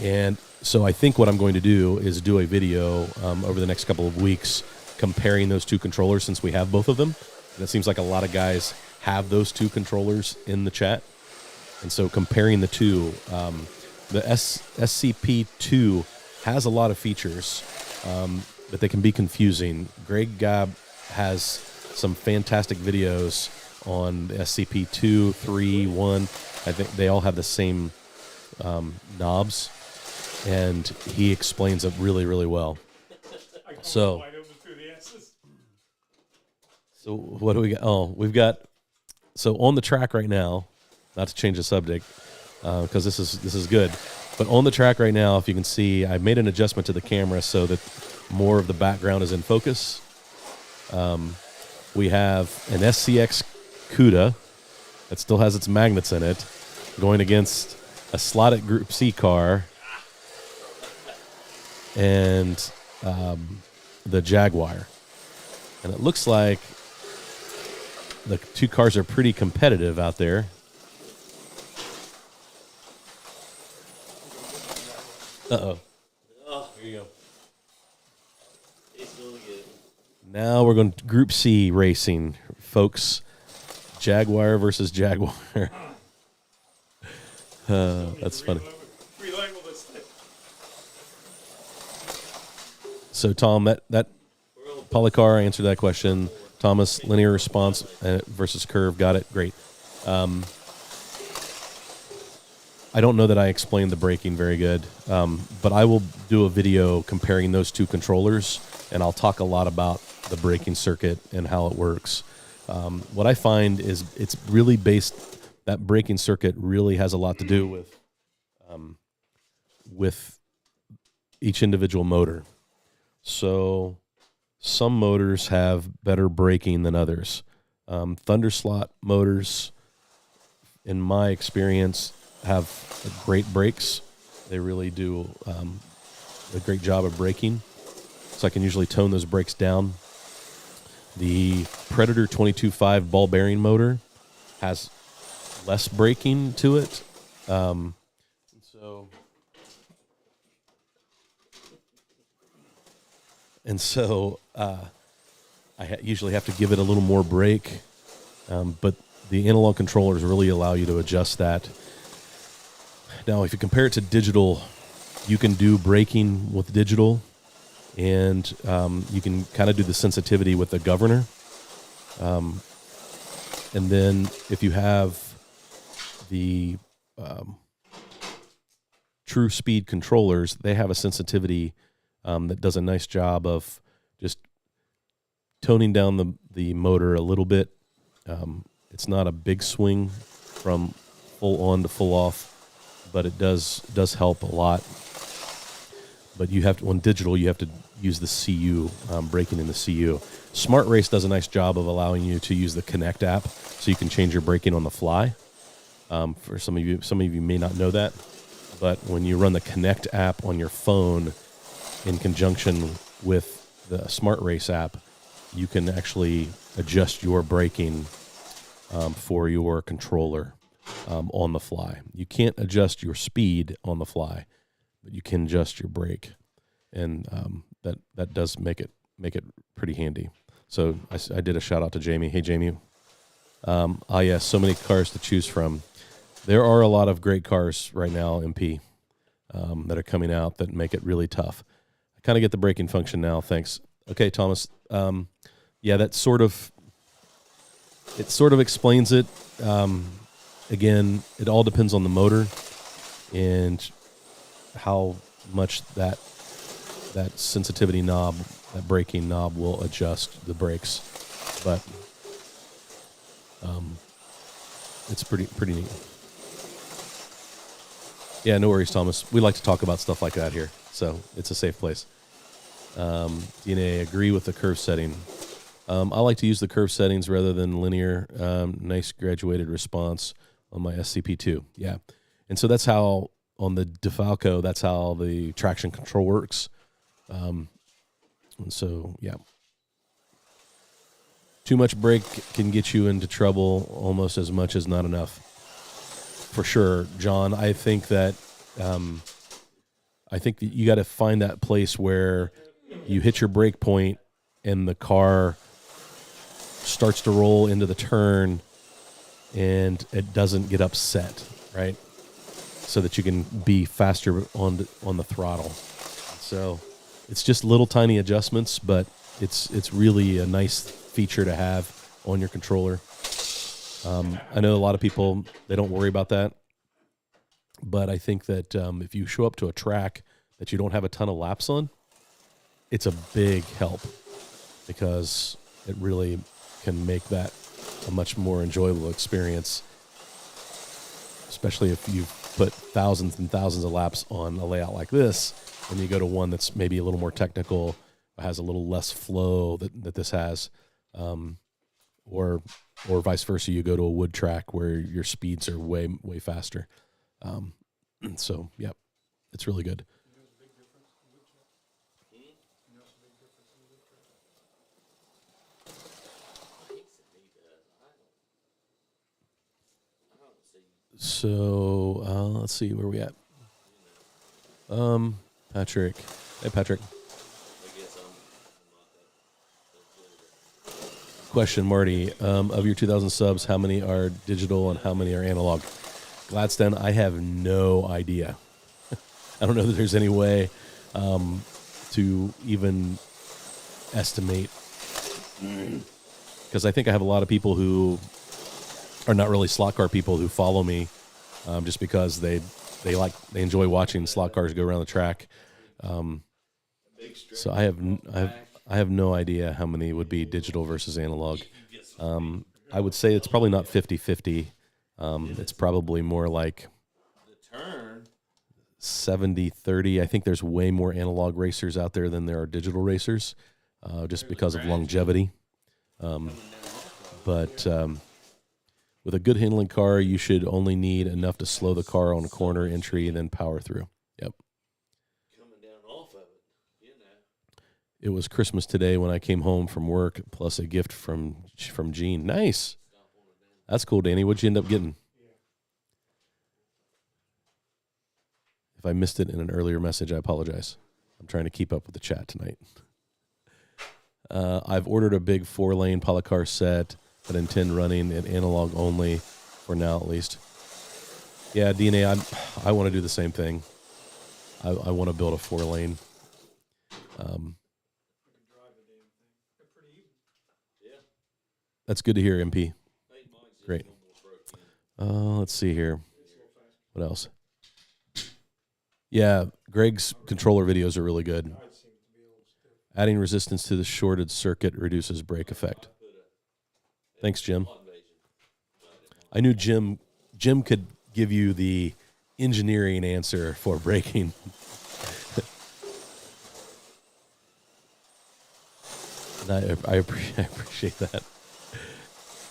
And so I think what I'm going to do is do a video over the next couple of weeks comparing those two controllers, since we have both of them. And it seems like a lot of guys have those two controllers in the chat. And so comparing the two, the SCP-2 has a lot of features, but they can be confusing. Greg Gabb has some fantastic videos on the SCP-2, 3, 1. I think they all have the same knobs, and he explains it really, really well. So what do we got? Oh, we've got, so on the track right now, not to change the subject, because this is good, but on the track right now, if you can see, I made an adjustment to the camera so that more of the background is in focus. We have an SCX CUDA that still has its magnets in it, going against a slotted Group C car and the Jaguar. And it looks like the two cars are pretty competitive out there. Uh-oh. Here you go. Now we're going to Group C racing, folks. Jaguar versus Jaguar. That's funny.
Relabel this thing.
So, Tom, that Polycar answered that question. Thomas, linear response versus curve, got it. Great. I don't know that I explained the braking very good, but I will do a video comparing those two controllers, and I'll talk a lot about the braking circuit and how it works. What I find is it's really that braking circuit really has a lot to do with each individual motor. So some motors have better braking than others. Thunderslot motors, in my experience, have great brakes. They really do a great job of braking. So I can usually tone those brakes down. The Predator 22.5 ball bearing motor has less braking to it. So I usually have to give it a little more brake. But the analog controllers really allow you to adjust that. Now, if you compare it to digital, you can do braking with digital, and you can kind of do the sensitivity with the governor. And then if you have the true speed controllers, they have a sensitivity that does a nice job of just toning down the motor a little bit. It's not a big swing from full on to full off, but it does help a lot. But you have to, on digital, you have to use the CU, braking in the CU. Smart Race does a nice job of allowing you to use the Connect app, so you can change your braking on the fly. For some of you may not know that, but when you run the Connect app on your phone in conjunction with the Smart Race app, you can actually adjust your braking for your controller on the fly. You can't adjust your speed on the fly, but you can adjust your brake, and that does make it pretty handy. So I did a shout out to Jamie. Hey, Jamie. Yes, so many cars to choose from. There are a lot of great cars right now, MP, that are coming out that make it really tough. I kind of get the braking function now, thanks. Okay, Thomas. Yeah, that sort of explains it. Again, it all depends on the motor and how much that sensitivity knob, that braking knob, will adjust the brakes. But it's pretty neat. Yeah, no worries, Thomas. We like to talk about stuff like that here, so it's a safe place. DNA, agree with the curve setting. I like to use the curve settings rather than linear. Nice graduated response on my SCP2. Yeah, and so that's how on the DeFalco, that's how the traction control works. And so, yeah. Too much brake can get you into trouble almost as much as not enough. For sure, John. I think that you got to find that place where you hit your brake point and the car starts to roll into the turn and it doesn't get upset, right? So that you can be faster on the throttle. So it's just little tiny adjustments, but it's really a nice feature to have on your controller. I know a lot of people, they don't worry about that, but I think that if you show up to a track that you don't have a ton of laps on, it's a big help because it really can make that a much more enjoyable experience, especially if you put thousands and thousands of laps on a layout like this, and you go to one that's maybe a little more technical, has a little less flow that this has, or vice versa. You go to a wood track where your speeds are way faster. So yeah, it's really good. So let's see where we at. Patrick. Hey, Patrick. Question, Marty. Of your 2,000 subs, how many are digital and how many are analog? Gladstone, I have no idea. I don't know that there's any way to even estimate, because I think I have a lot of people who are not really slot car people who follow me just because they enjoy watching slot cars go around the track. So I have no idea how many would be digital versus analog. I would say it's probably not 50-50. It's probably more like 70-30. I think there's way more analog racers out there than there are digital racers, just because of longevity. But with a good handling car, you should only need enough to slow the car on a corner entry and then power through. Yep.
Coming down off of it, you know.
It was Christmas today when I came home from work, plus a gift from Gene. Nice. That's cool, Danny. What'd you end up getting? If I missed it in an earlier message, I apologize. I'm trying to keep up with the chat tonight. I've ordered a big 4-lane polycar set, but intend running it analog only for now, at least. Yeah, DNA, I want to do the same thing. I want to build a 4-lane. That's good to hear, MP. Great. Let's see here. What else? Yeah, Greg's controller videos are really good. Adding resistance to the shorted circuit reduces brake effect. Thanks, Jim. I knew Jim could give you the engineering answer for braking. And I appreciate that.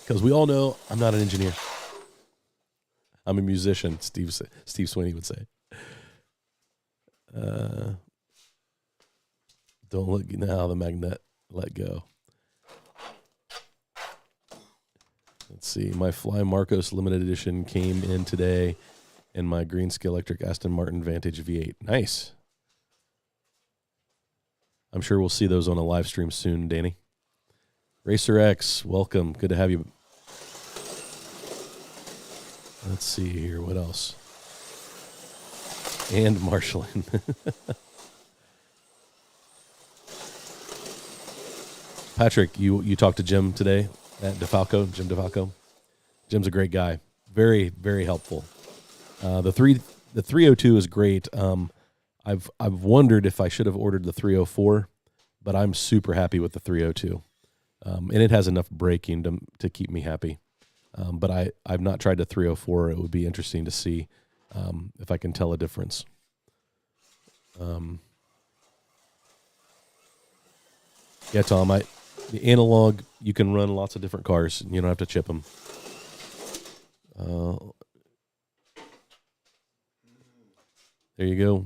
Because we all know I'm not an engineer. I'm a musician, Steve Sweeney would say. Don't look now, the magnet let go. Let's see. My Fly Marcos limited edition came in today in my Greensky Electric Aston Martin Vantage V8. Nice. I'm sure we'll see those on a live stream soon, Danny. Racer X, welcome. Good to have you. Let's see here. What else? And marshalling. Patrick, you talked to Jim today at DeFalco, Jim DeFalco. Jim's a great guy. Very, very helpful. The 302 is great. I've wondered if I should have ordered the 304, but I'm super happy with the 302. And it has enough braking to keep me happy. But I've not tried the 304. It would be interesting to see if I can tell a difference. Yeah, Tom, the analog, you can run lots of different cars, and you don't have to chip them. There you go.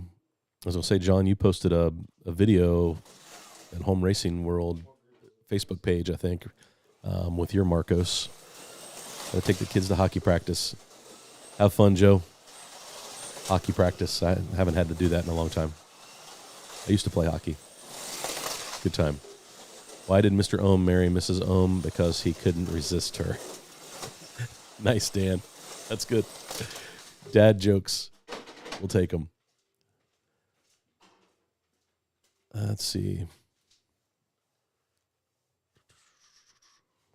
I was going to say, John, you posted a video at Home Racing World Facebook page, I think, with your Marcos. Gotta take the kids to hockey practice. Have fun, Joe. Hockey practice. I haven't had to do that in a long time. I used to play hockey. Good time. Why did Mr. Ohm marry Mrs. Ohm? Because he couldn't resist her. Nice, Dan. That's good. Dad jokes. We'll take them. Let's see.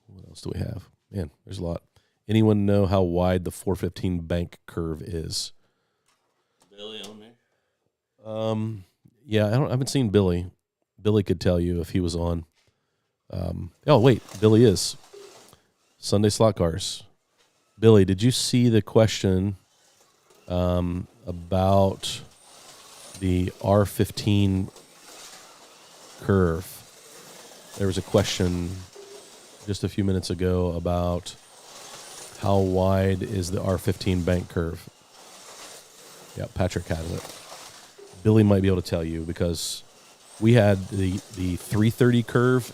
What else do we have? Man, there's a lot. Anyone know how wide the 415 bank curve is?
Billy on there?
Yeah, I haven't seen Billy. Billy could tell you if he was on. Oh, wait, Billy is. Sunday Slot Cars. Billy, did you see the question about the R15 curve? There was a question just a few minutes ago about how wide is the R15 bank curve. Yeah, Patrick had it. Billy might be able to tell you because we had the 330 curve,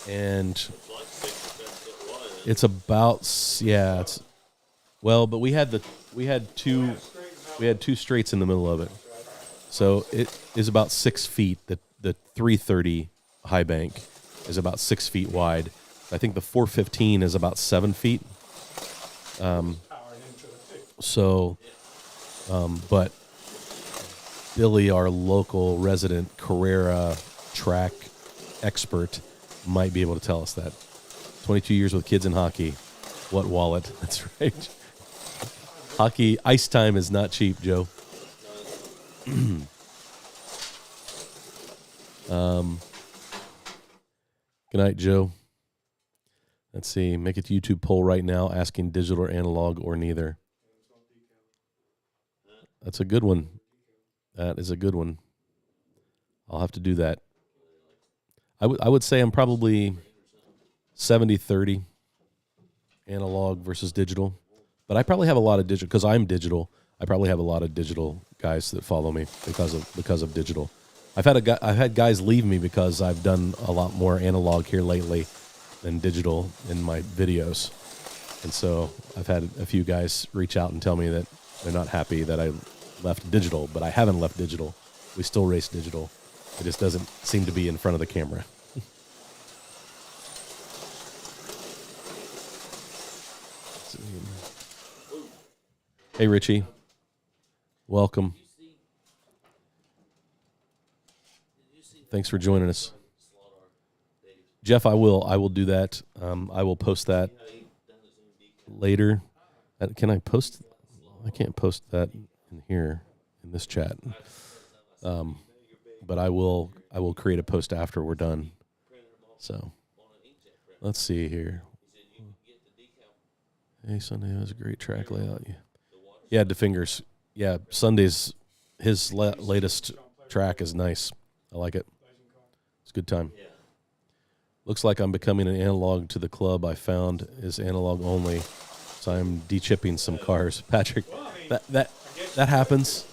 and it's about but we had two straights in the middle of it, so it is about 6 feet. The 330 high bank is about 6 feet wide. I think the 415 is about 7 feet. But Billy, our local resident Carrera track expert, might be able to tell us that. 22 years with kids in hockey. What wallet? That's right. Hockey, ice time is not cheap, Joe. Good night, Joe. Let's see. Make a YouTube poll right now asking digital or analog or neither. That's a good one. That is a good one. I'll have to do that. I would say I'm probably 70-30 analog versus digital. But I probably have a lot of digital because I'm digital. I probably have a lot of digital guys that follow me because of digital. I've had guys leave me because I've done a lot more analog here lately than digital in my videos. And so I've had a few guys reach out and tell me that they're not happy that I left digital, but I haven't left digital. We still race digital. It just doesn't seem to be in front of the camera. Hey, Richie. Welcome. Thanks for joining us. Jeff, I will do that. I will post that later. Can I post? I can't post that in here in this chat. But I will create a post after we're done. So let's see here. Hey, Sunday was a great track layout. Yeah, DeFingers. Yeah, Sunday's his latest track is nice. I like it. It's a good time. Looks like I'm becoming an analog to the club I found is analog only. So I'm de-chipping some cars. Patrick, that happens.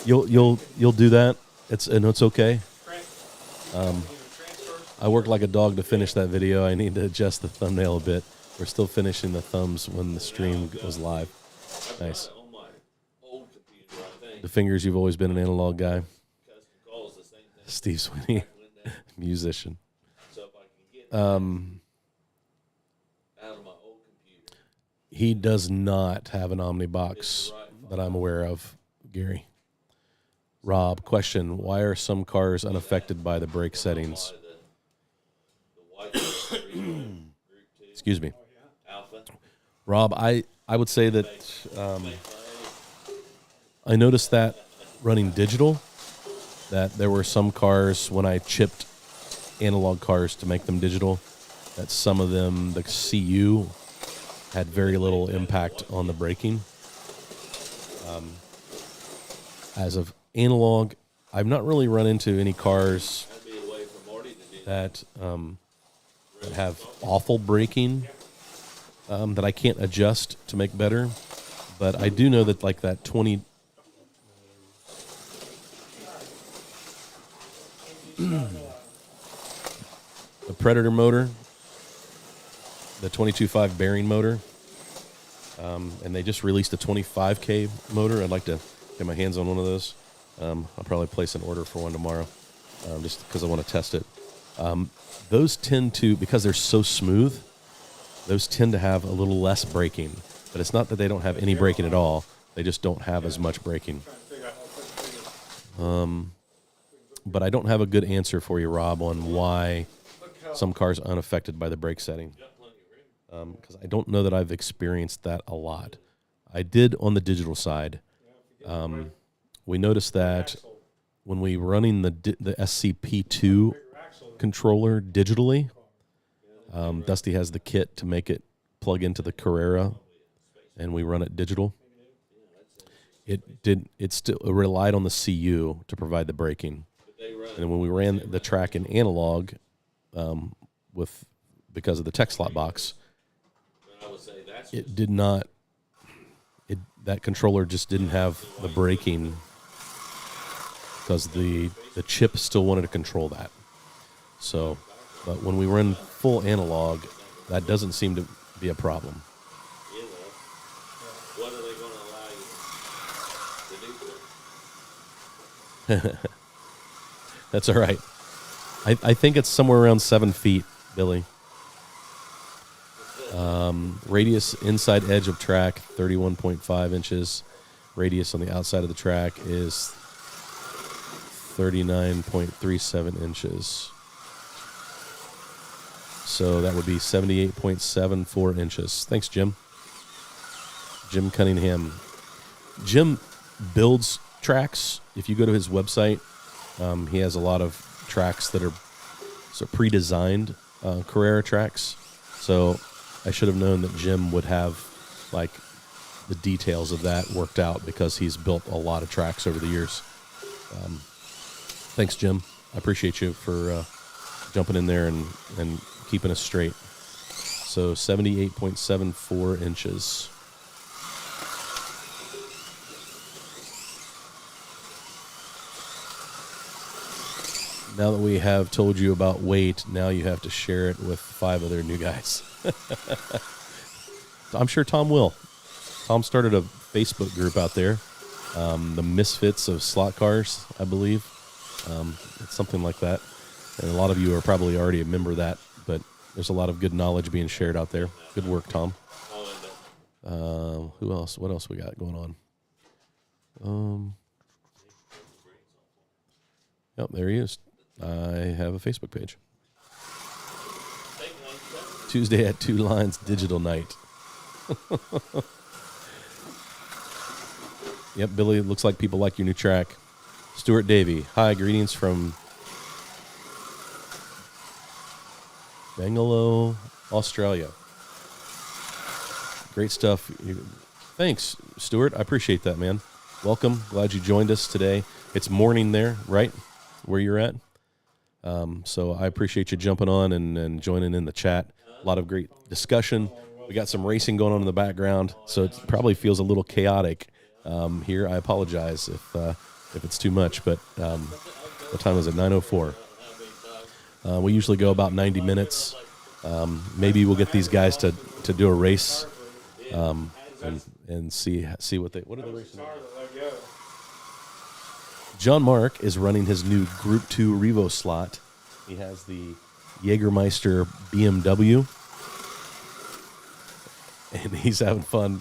You'll do that. It's okay. I worked like a dog to finish that video. I need to adjust the thumbnail a bit. We're still finishing the thumbs when the stream goes live. Nice. The fingers, you've always been an analog guy. Steve Sweeney, musician. He does not have an Omnibox that I'm aware of, Gary. Rob, question, why are some cars unaffected by the brake settings? Excuse me. Rob, I would say that I noticed that running digital, that there were some cars when I chipped analog cars to make them digital, that some of them, the CU, had very little impact on the braking. As of analog, I've not really run into any cars that have awful braking that I can't adjust to make better. But I do know that like that 20... the Predator motor, the 22.5 bearing motor, and they just released a 25K motor. I'd like to get my hands on one of those. I'll probably place an order for one tomorrow, just because I want to test it. Those tend to, because they're so smooth, those tend to have a little less braking. But it's not that they don't have any braking at all. They just don't have as much braking. But I don't have a good answer for you, Rob, on why some cars are unaffected by the brake setting. Because I don't know that I've experienced that a lot. I did on the digital side. We noticed that when we were running the SCP2 controller digitally, Dusty has the kit to make it plug into the Carrera, and we run it digital. It still relied on the CU to provide the braking. And when we ran the track in analog, because of the tech slot box, it did not. That controller just didn't have the braking because the chip still wanted to control that. So, but when we run full analog, that doesn't seem to be a problem.
What are they going to allow you to do?
That's all right. I think it's somewhere around 7 feet, Billy. Radius inside edge of track, 31.5 inches. Radius on the outside of the track is 39.37 inches. So that would be 78.74 inches. Thanks, Jim. Jim Cunningham. Jim builds tracks. If you go to his website, he has a lot of tracks that are pre-designed Carrera tracks. So I should have known that Jim would have like the details of that worked out because he's built a lot of tracks over the years. Thanks, Jim. I appreciate you for jumping in there and keeping us straight. So 78.74 inches. Now that we have told you about weight, now you have to share it with 5 other new guys. I'm sure Tom will. Tom started a Facebook group out there, the Misfits of Slot Cars, I believe. It's something like that. And a lot of you are probably already a member of that, but there's a lot of good knowledge being shared out there. Good work, Tom. Who else? What else we got going on? Yep, there he is. I have a Facebook page. Tuesday at 2 Lines Digital Night. Yep, Billy, it looks like people like your new track. Stuart Davey, hi, greetings from Bangalore, Australia. Great stuff. Thanks, Stuart. I appreciate that, man. Welcome. Glad you joined us today. It's morning there, right, where you're at? So I appreciate you jumping on and joining in the chat. A lot of great discussion. We got some racing going on in the background, so it probably feels a little chaotic here. I apologize if it's too much, but what time is it? 9:04. We usually go about 90 minutes. Maybe we'll get these guys to do a race and see what are they racing. John Mark is running his new Group 2 Revo slot. He has the Jägermeister BMW, and he's having fun.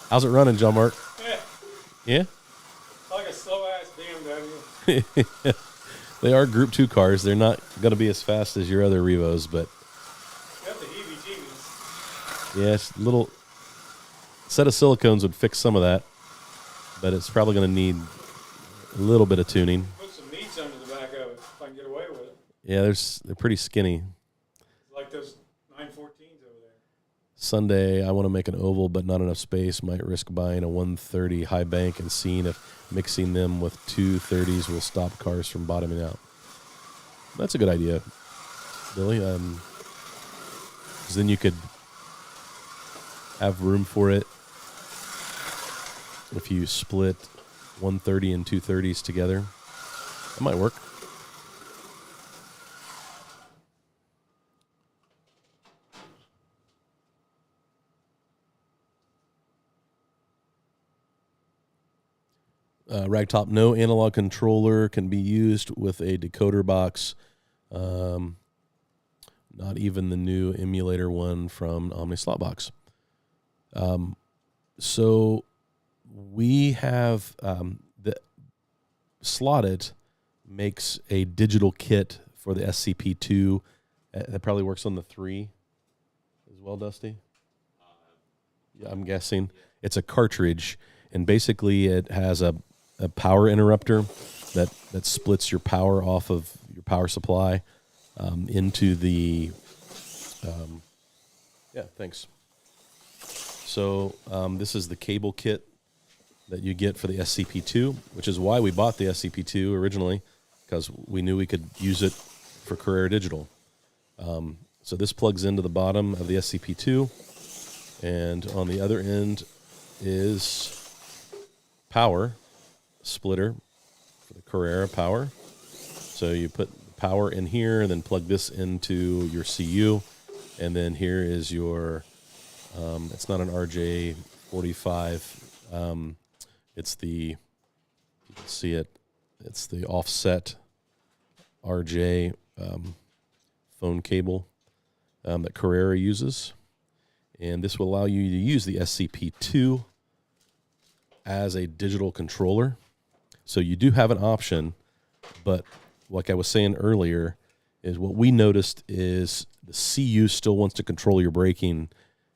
How's it running, John Mark? Yeah?
Like a slow-ass BMW.
They are Group 2 cars. They're not going to be as fast as your other Revos, but
Got the heebie-jeebies.
yes, little set of silicones would fix some of that, but it's probably going to need a little bit of tuning.
Put some meats under the back of it if I can get away with it.
Yeah, they're pretty skinny.
Like those 914s over there.
Sunday, I want to make an oval, but not enough space. Might risk buying a 130 high bank and seeing if mixing them with 230s will stop cars from bottoming out. That's a good idea, Billy. 'Cause then you could have room for it if you split 130 and 230s together. That might work. Ragtop, no analog controller can be used with a decoder box. Not even the new emulator one from Omni Slotbox. So we have the Slotted makes a digital kit for the SCP-2 that probably works on the 3 as well, Dusty. Yeah, I'm guessing it's a cartridge, and basically it has a power interrupter that splits your power off of your power supply into the thanks. So this is the cable kit that you get for the SCP-2, which is why we bought the SCP-2 originally, because we knew we could use it for Carrera Digital. So this plugs into the bottom of the SCP-2, and on the other end is power splitter for the Carrera power. So you put power in here and then plug this into your CU, and then here is your it's not an RJ45, it's the, you can see it, it's the offset RJ phone cable that Carrera uses, and this will allow you to use the SCP-2 as a digital controller. So you do have an option, but like I was saying earlier, is what we noticed is the CU still wants to control your braking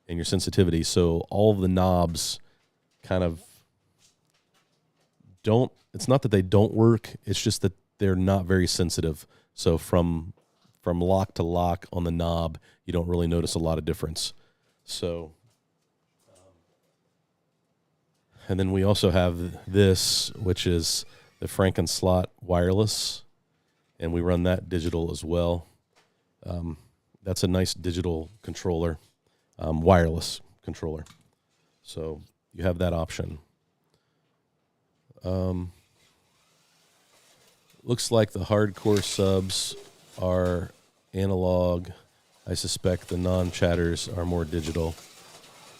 and your sensitivity. So all of the knobs kind of don't, it's not that they don't work, it's just that they're not very sensitive. So from lock to lock on the knob, you don't really notice a lot of difference. So and then we also have this, which is the Frankenslot wireless, and we run that digital as well. That's a nice digital controller, wireless controller. So you have that option. Looks like the hardcore subs are analog. I suspect the non-chatters are more digital.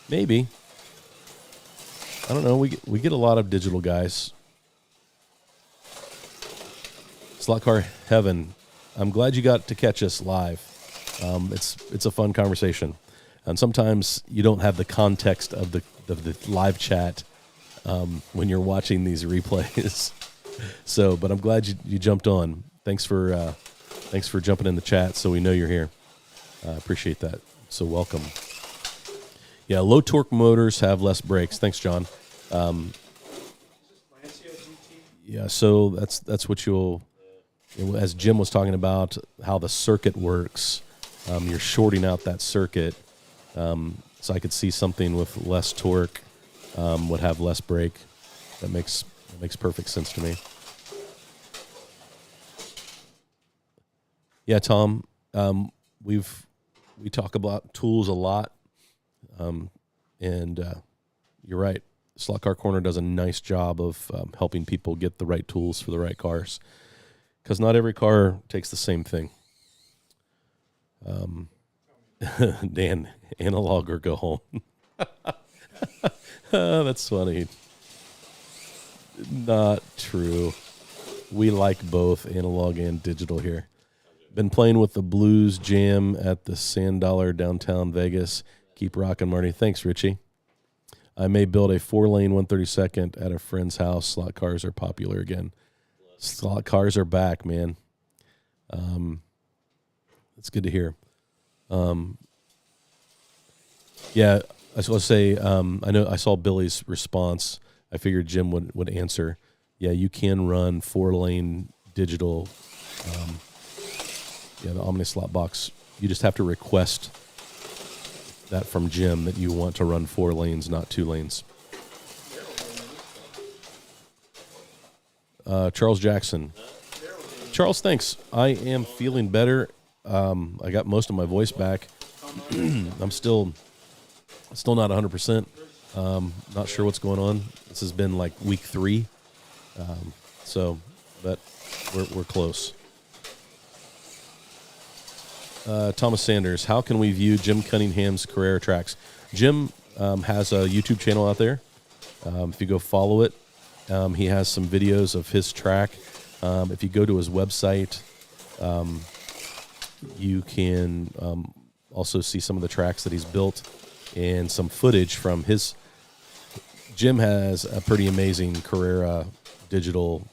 Maybe. I don't know. We get a lot of digital guys. Slot Car Heaven, I'm glad you got to catch us live. It's a fun conversation, and sometimes you don't have the context of the live chat when you're watching these replays. So, but I'm glad you jumped on. Thanks for jumping in the chat, so we know you're here. Appreciate that. So welcome. Yeah, low torque motors have less brakes. Thanks, John.
Lancia GT.
Yeah, so that's what you'll, as Jim was talking about, how the circuit works. You're shorting out that circuit, so I could see something with less torque would have less brake. That makes perfect sense to me. Yeah, Tom, we talk about tools a lot, and you're right. Slot Car Corner does a nice job of helping people get the right tools for the right cars, because not every car takes the same thing. Dan, analog or go home. That's funny. Not true. We like both analog and digital here. Been playing with the Blues Jam at the Sand Dollar downtown Vegas. Keep rocking, Marty. Thanks, Richie. I may build a 4-lane 132nd at a friend's house. Slot cars are popular again. Slot cars are back, man. It's good to hear. Yeah, I was going to say, I know I saw Billy's response. I figured Jim would answer. Yeah, you can run 4-lane digital. The Omni slot box. You just have to request that from Jim that you want to run 4 lanes, not 2 lanes. Charles Jackson. Charles, thanks. I am feeling better. I got most of my voice back. I'm still not 100%. Not sure what's going on. This has been like week 3. But we're close. Thomas Sanders, how can we view Jim Cunningham's Carrera tracks? Jim has a YouTube channel out there. If you go follow it, he has some videos of his track. If you go to his website, you can also see some of the tracks that he's built and some footage from his. Jim has a pretty amazing Carrera digital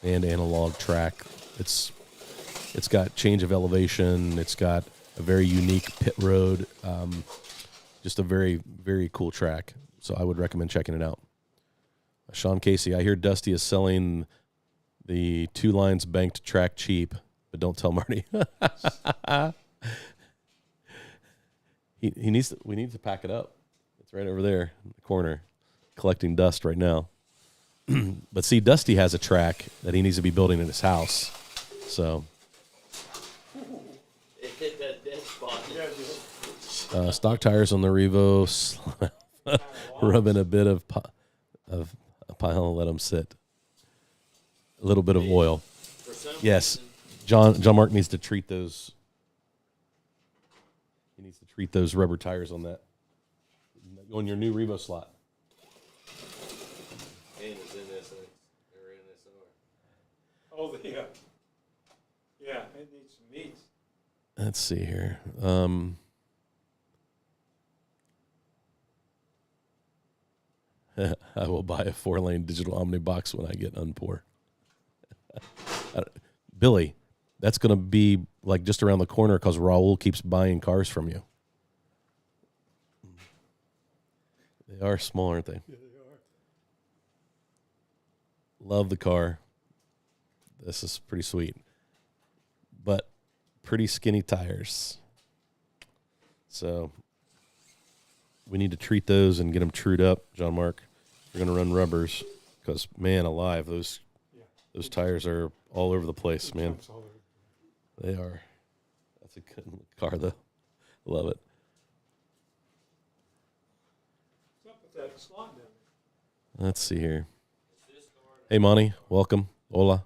and analog track. It's got change of elevation. It's got a very unique pit road. Just a very, very cool track. So I would recommend checking it out. Sean Casey, I hear Dusty is selling the 2 lines banked track cheap, but don't tell Marty. We need to pack it up. It's right over there in the corner, collecting dust right now. But see, Dusty has a track that he needs to be building in his house. So
It hit that dead spot.
Yeah,
stock tires on the Revo, rubbing a bit of a pile and let them sit. A little bit of oil.
For some
Yes,
reason,
John Mark needs to treat those. He needs to treat those rubber tires on your new Revo slot.
and it's in this or in this or.
oh, yeah, it needs some meat.
Let's see here. I will buy a 4-lane digital Omni box when I get unpoor. Billy, that's going to be like just around the corner because Raul keeps buying cars from you. They are small, aren't they?
Yeah, they are.
Love the car. This is pretty sweet. But pretty skinny tires. So we need to treat those and get them trued up, John Mark. We're going to run rubbers because, man alive, those tires are all over the place, man.
Jumps all over.
They are. That's a good car, though. Love it.
What's up with that slot down there?
Let's see here. Hey, Monty. Welcome. Hola.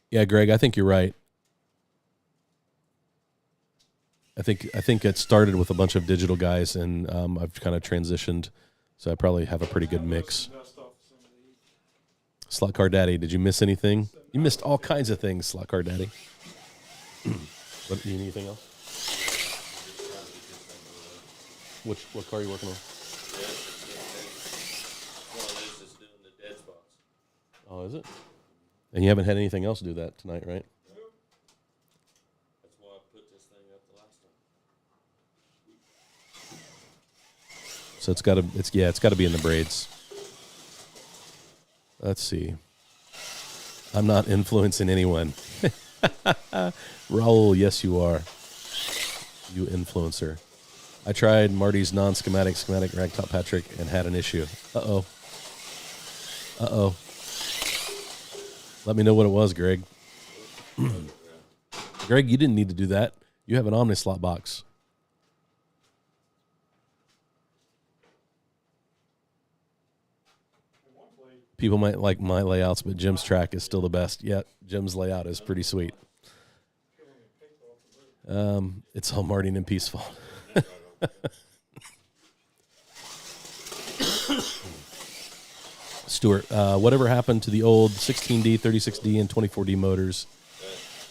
Yeah, Greg, I think you're right. I think it started with a bunch of digital guys, and I've kind of transitioned, so I probably have a pretty good mix.
Dust off some of these.
Slot Car Daddy, did you miss anything? You missed all kinds of things, Slot Car Daddy. What, do you need anything else? What car are you working on?
One of those is doing the dead spots.
Oh, is it? And you haven't had anything else do that tonight, right?
That's why I put this thing up the last
So it's got to be in the braids. Let's see. I'm not influencing anyone. Raul, yes you are. You influencer. I tried Marty's non-schematic schematic ragtop Patrick and had an issue. Uh-oh. Let me know what it was, Greg. Greg, you didn't need to do that. You have an Omnislot box. People might like my layouts, but Jim's track is still the best. Yeah, Jim's layout is pretty sweet. It's all Marty and Peace fault. Stuart, whatever happened to the old 16D, 36D, and 24D motors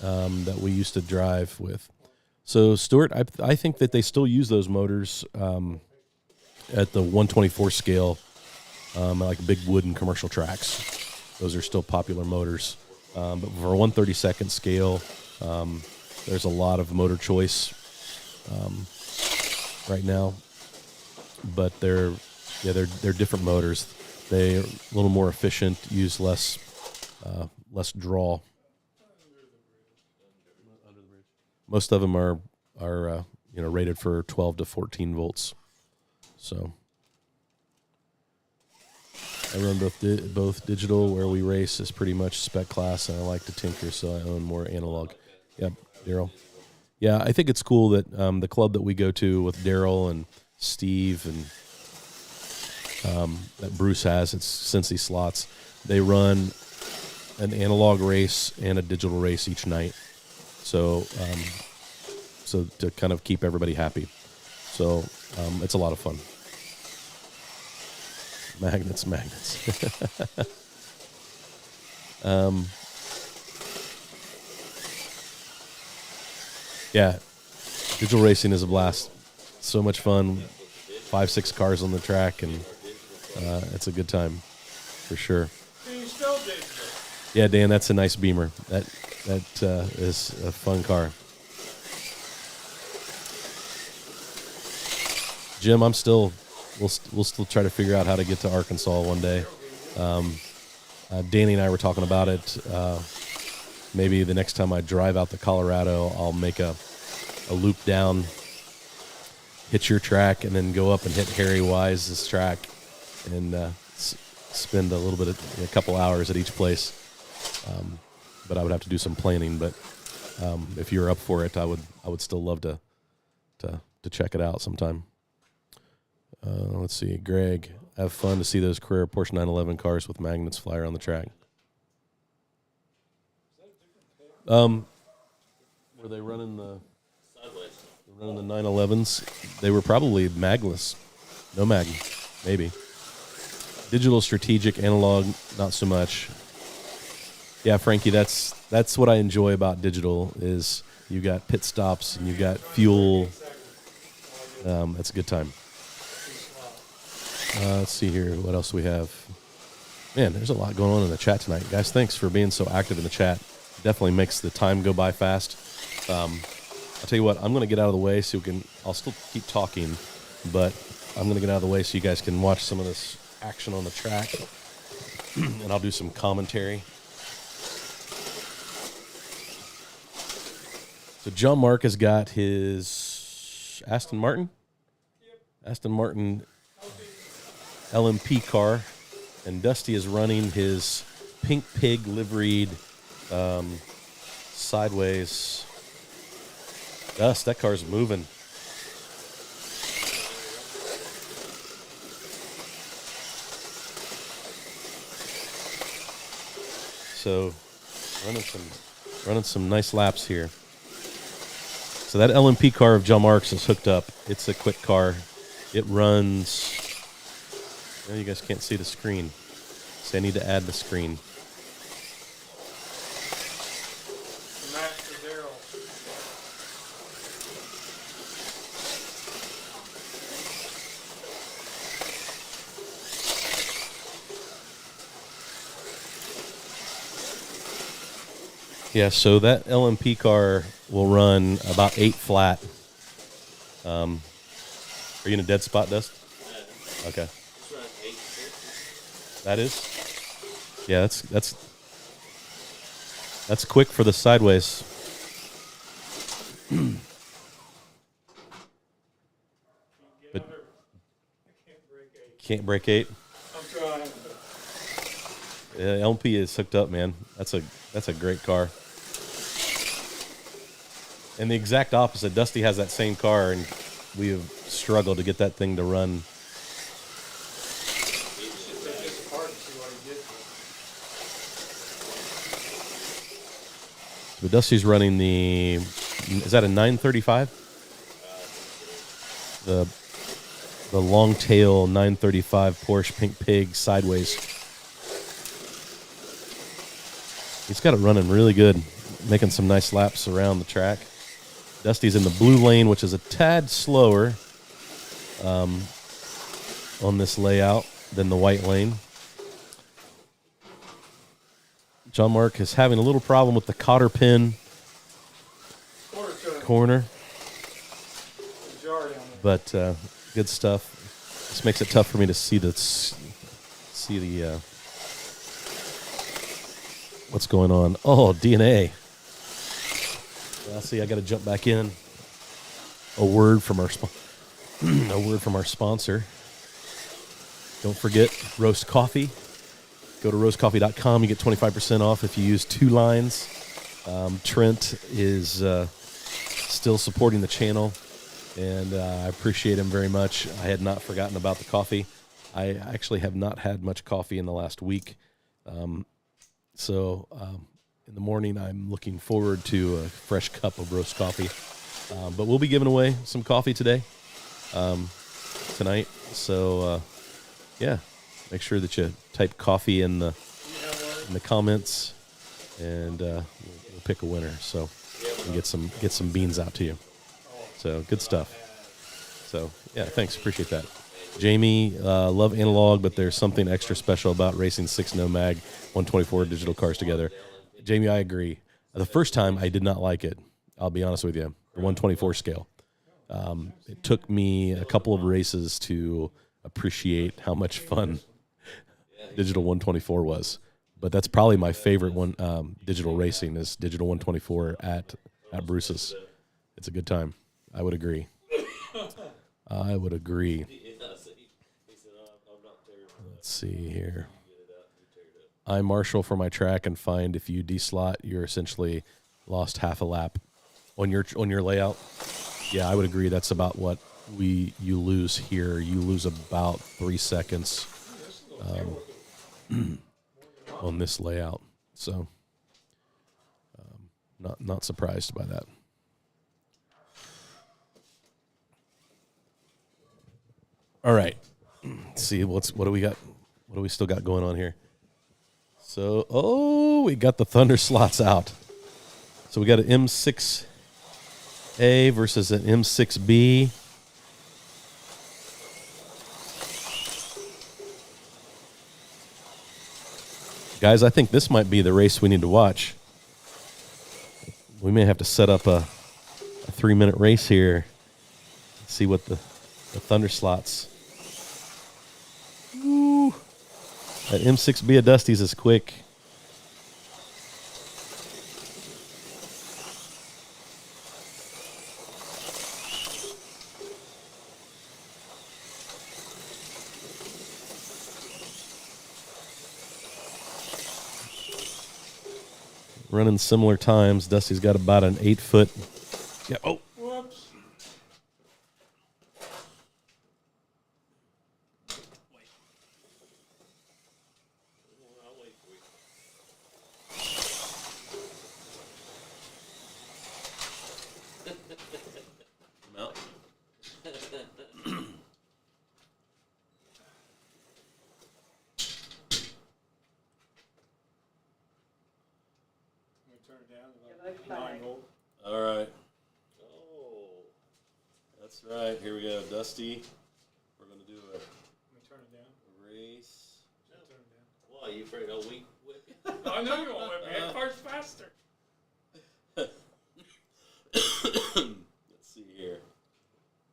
that we used to drive with? So, Stuart, I think that they still use those motors at the 124 scale, like big wooden commercial tracks. Those are still popular motors. But for a 132nd scale, there's a lot of motor choice right now. But they're different motors. They're a little more efficient, use less draw. Most of them are rated for 12 to 14 volts. So I run both digital. Where we race is pretty much spec class, and I like to tinker, so I own more analog. Yep, Daryl. Yeah, I think it's cool that the club that we go to with Daryl and Steve and that Bruce has, it's Cincy Slots. They run an analog race and a digital race each night. So to kind of keep everybody happy. So it's a lot of fun. Magnets. Yeah, digital racing is a blast. So much fun. 5-6 cars on the track, and it's a good time for sure. Yeah, Dan, that's a nice Beamer. That is a fun car. Jim, we'll still try to figure out how to get to Arkansas one day. Danny and I were talking about it. Maybe the next time I drive out to Colorado, I'll make a loop down, hit your track, and then go up and hit Harry Wise's track, and spend a couple hours at each place. But I would have to do some planning. But if you're up for it, I would still love to check it out sometime. Let's see, Greg. Have fun to see those Carrera Porsche 911 cars with magnets fly around the track. Were they running the 911s? They were probably magless. No mag, maybe. Digital, strategic, analog, not so much. Yeah, Frankie, that's what I enjoy about digital is you got pit stops and you got fuel. That's a good time. Let's see here. What else we have? Man, there's a lot going on in the chat tonight. Guys, thanks for being so active in the chat. Definitely makes the time go by fast. I'll tell you what, I'm going to get out of the way so I'll still keep talking, but I'm going to get out of the way so you guys can watch some of this action on the track, and I'll do some commentary. So John Mark has got his Aston Martin LMP car, and Dusty is running his Pink Pig liveried sideways. Dust, that car's moving. So running some nice laps here. So that LMP car of John Marks is hooked up. It's a quick car. It runs. Well, you guys can't see the screen, so I need to add the screen. Yeah, so that LMP car will run about 8 flat. Are you in a dead spot, Dust? Okay.
It's around 850.
That is? Yeah, that's quick for the sideways. But
I can't break 8.
can't break 8.
I'm trying.
Yeah, LP is hooked up, man. That's a great car. And the exact opposite. Dusty has that same car, and we have struggled to get that thing to run.
Take this apart and see what he gets.
But Dusty's running the, is that a 935? The long tail 935 Porsche Pink Pig sideways. He's got it running really good, making some nice laps around the track. Dusty's in the blue lane, which is a tad slower on this layout than the white lane. John Mark is having a little problem with the cotter pin corner, but good stuff. This makes it tough for me to see the what's going on. Oh, DNA. Well, see, I got to jump back in. A word from our sponsor. Don't forget Roast Coffee. Go to roastcoffee.com. You get 25% off if you use 2 lines. Trent is still supporting the channel, and I appreciate him very much. I had not forgotten about the coffee. I actually have not had much coffee in the last week. So in the morning, I'm looking forward to a fresh cup of roast coffee. But we'll be giving away some coffee today, tonight. So, yeah, make sure that you type coffee in the comments, and we'll pick a winner. So and get some beans out to you. So good stuff. So yeah, thanks, appreciate that. Jamie, love analog, but there's something extra special about racing 6 no mag 124 digital cars together. Jamie, I agree. The first time I did not like it. I'll be honest with you. The 124 scale. It took me a couple of races to appreciate how much fun digital 124 was. But that's probably my favorite one. Digital racing is digital 124 at Bruce's. It's a good time. I would agree. I would agree. Let's see here. I marshal for my track and find if you deslot, you're essentially lost half a lap on your layout. Yeah, I would agree. That's about what you lose here. You lose about 3 seconds on this layout. So not surprised by that. All right. Let's see what do we got? What do we still got going on here? So, we got the Thunder slots out. So we got an M6A versus an M6B. Guys, I think this might be the race we need to watch. We may have to set up a 3-minute race here. See what the Thunder slots. Ooh. That M6B of Dusty's is quick. Running similar times. Dusty's got about an 8-foot. Yeah. Oh.
Whoops. Turn it down to about 9 volt.
All right. Oh, that's right. Here we go, Dusty. We're going to do
Let me turn it down.
a race.
Turn it down.
Why, you afraid I'll whip you?
I know you won't whip me. It car's faster.
Let's see here.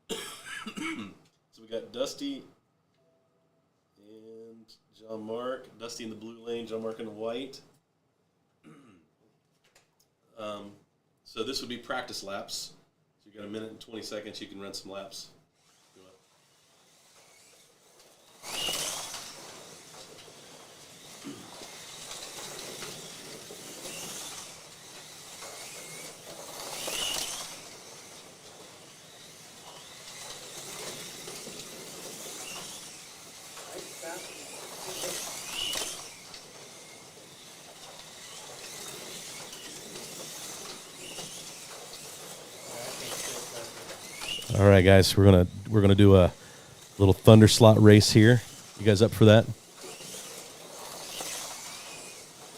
So we got Dusty John Mark, Dusty in the blue lane, John Mark in the white. So this would be practice laps. So you got a minute and 20 seconds. You can run some laps. All right, guys, we're gonna do a little thunder slot race here. You guys up for that?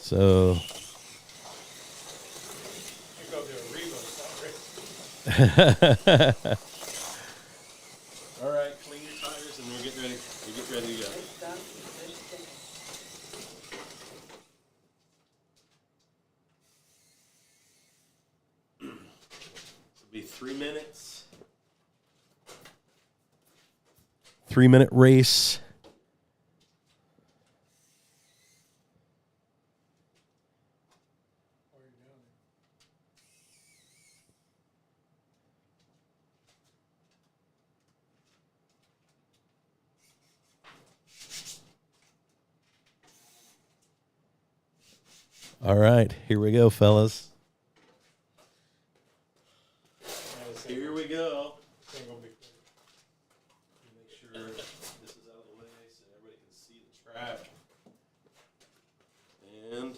So,
You go to a Reba slot race.
all right, clean your tires, and we'll get ready. We get ready to go. It'll be 3 minutes. 3-minute race. All right, here we go, fellas. Here we go.
Ain't gonna be quick.
Make sure this is out of the way so everybody can see the track. And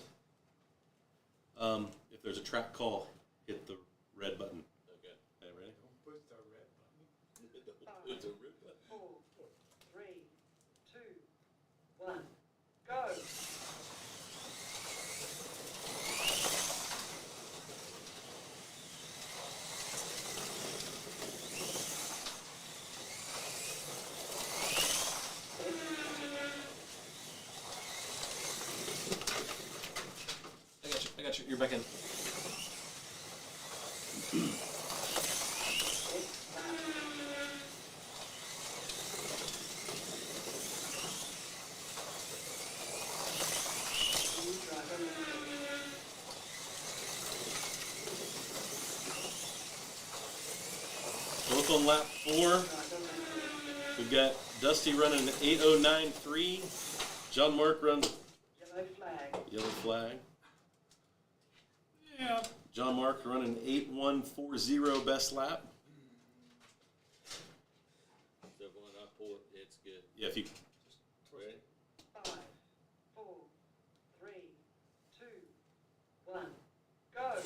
if there's a track call, hit the red button.
Okay.
Okay, ready?
Push the red button.
It's a rip button.
4, 3, 2, 1, go.
I got you. You're back in. Both on lap 4. We've got Dusty running an 8:09.3. John Mark runs
Yellow flag.
yellow flag.
Yeah.
John Mark running 8:1.40 best lap.
So when I pull it, it's good.
Yeah, if you
Ready?
5, 4, 3, 2, 1, go.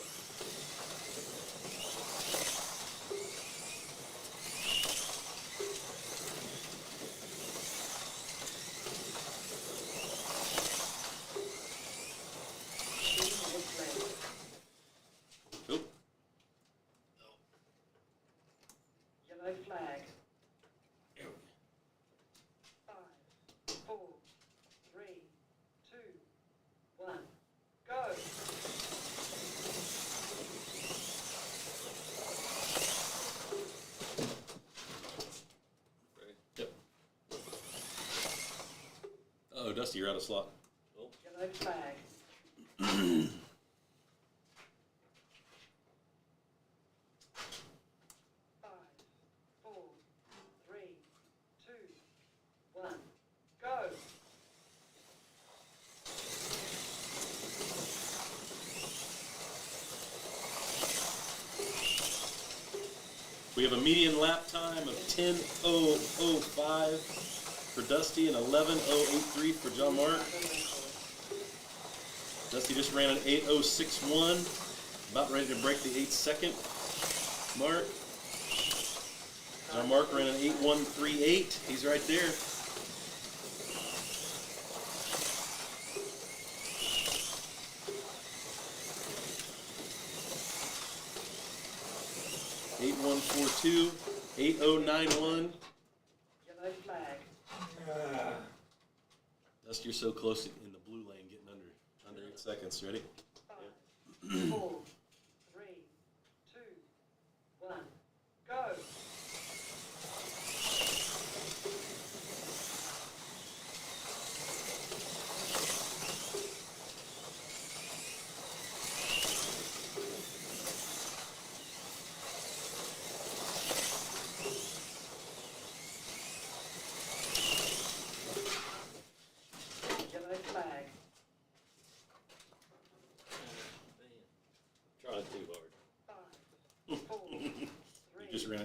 oh,
Yellow flag.
there we go.
5, 4, 3, 2, 1, go.
Ready?
Yep. Oh, Dusty, you're out of slot.
Yellow flag. 5, 4, 3, 2, 1, go.
We have a median lap time of 10:005 for Dusty and 11:083 for John Mark. Dusty just ran an 8:061, about ready to break the 8-second mark. John Mark ran an 8:138. He's right there. Eight 142, 8091.
Yellow flag.
Dusty, you're so close in the blue lane, getting under 8 seconds. Ready?
5, 4, 3, 2, 1, go.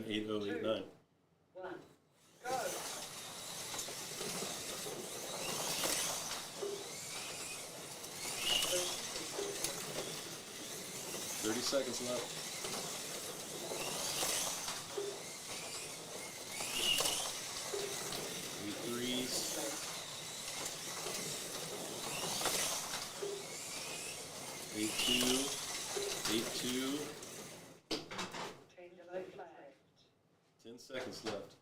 98089.
1, go.
30 seconds left. Three threes. 8-2. 8-2.
10 yellow flags.
10 seconds left.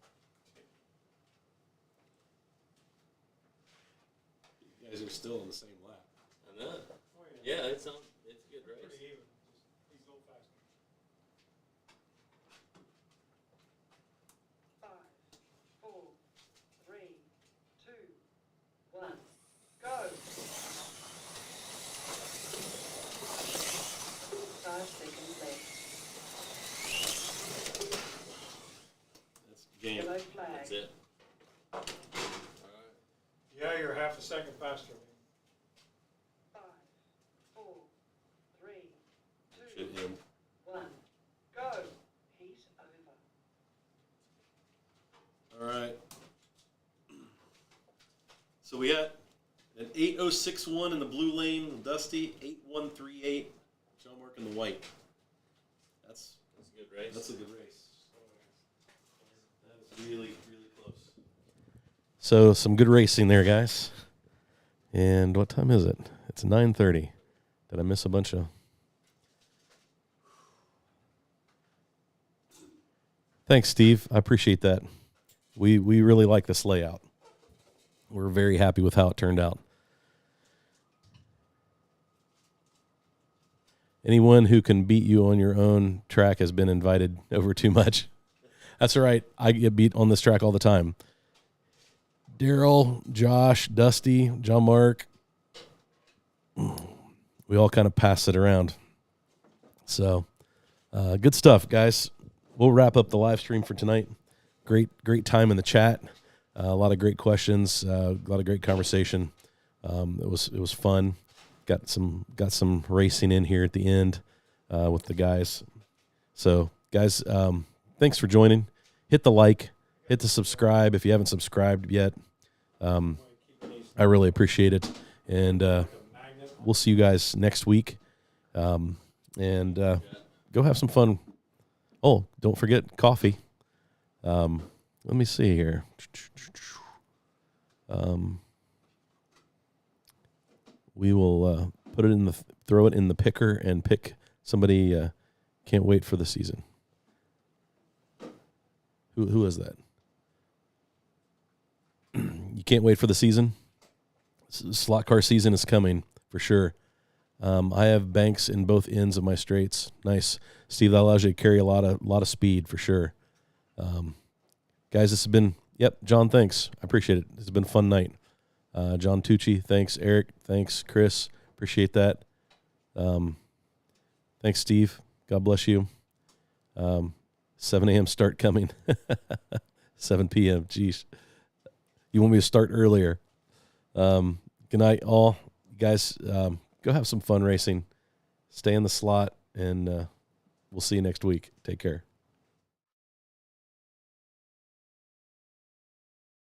You guys are still in the same lap.
I know.
Oh, yeah.
Yeah, it's a good race.
Pretty even. Just he's a little faster.
5, 4, 3, 2, 1, go. 5 seconds left.
That's game.
Yellow flag.
That's it. All right.
Yeah, you're half a second faster.
5, 4, 3, 2,
Should end.
1, go. Heat over.
All right. So we got an 8061 in the blue lane, Dusty, 8138, John Mark in the white. That's
That's a good race.
a good race. That is really, really close. So some good racing there, guys. And what time is it? It's 9:30. Did I miss a bunch of? Thanks, Steve. I appreciate that. We really like this layout. We're very happy with how it turned out. Anyone who can beat you on your own track has been invited over too much. That's all right. I get beat on this track all the time. Daryl, Josh, Dusty, John Mark, we all kind of pass it around. So, good stuff, guys. We'll wrap up the live stream for tonight. Great time in the chat. A lot of great questions. A lot of great conversation. It was fun. Got some racing in here at the end with the guys. So, guys, thanks for joining. Hit the like, hit the subscribe if you haven't subscribed yet. I really appreciate it, and we'll see you guys next week. And go have some fun. Oh, don't forget coffee. Let me see here. We will put it in throw it in the picker and pick somebody. Can't wait for the season. Who is that? You can't wait for the season. Slot car season is coming for sure. I have banks in both ends of my straights. Nice, Steve. That allows you to carry a lot of speed for sure. Guys, this has been John. Thanks, I appreciate it. It's been a fun night. John Tucci, thanks. Eric, thanks. Chris, appreciate that. Thanks, Steve. God bless you. 7 a.m. start coming. 7 p.m. Jeez. You want me to start earlier? Good night, all. You guys, go have some fun racing. Stay in the slot, and we'll see you next week. Take care.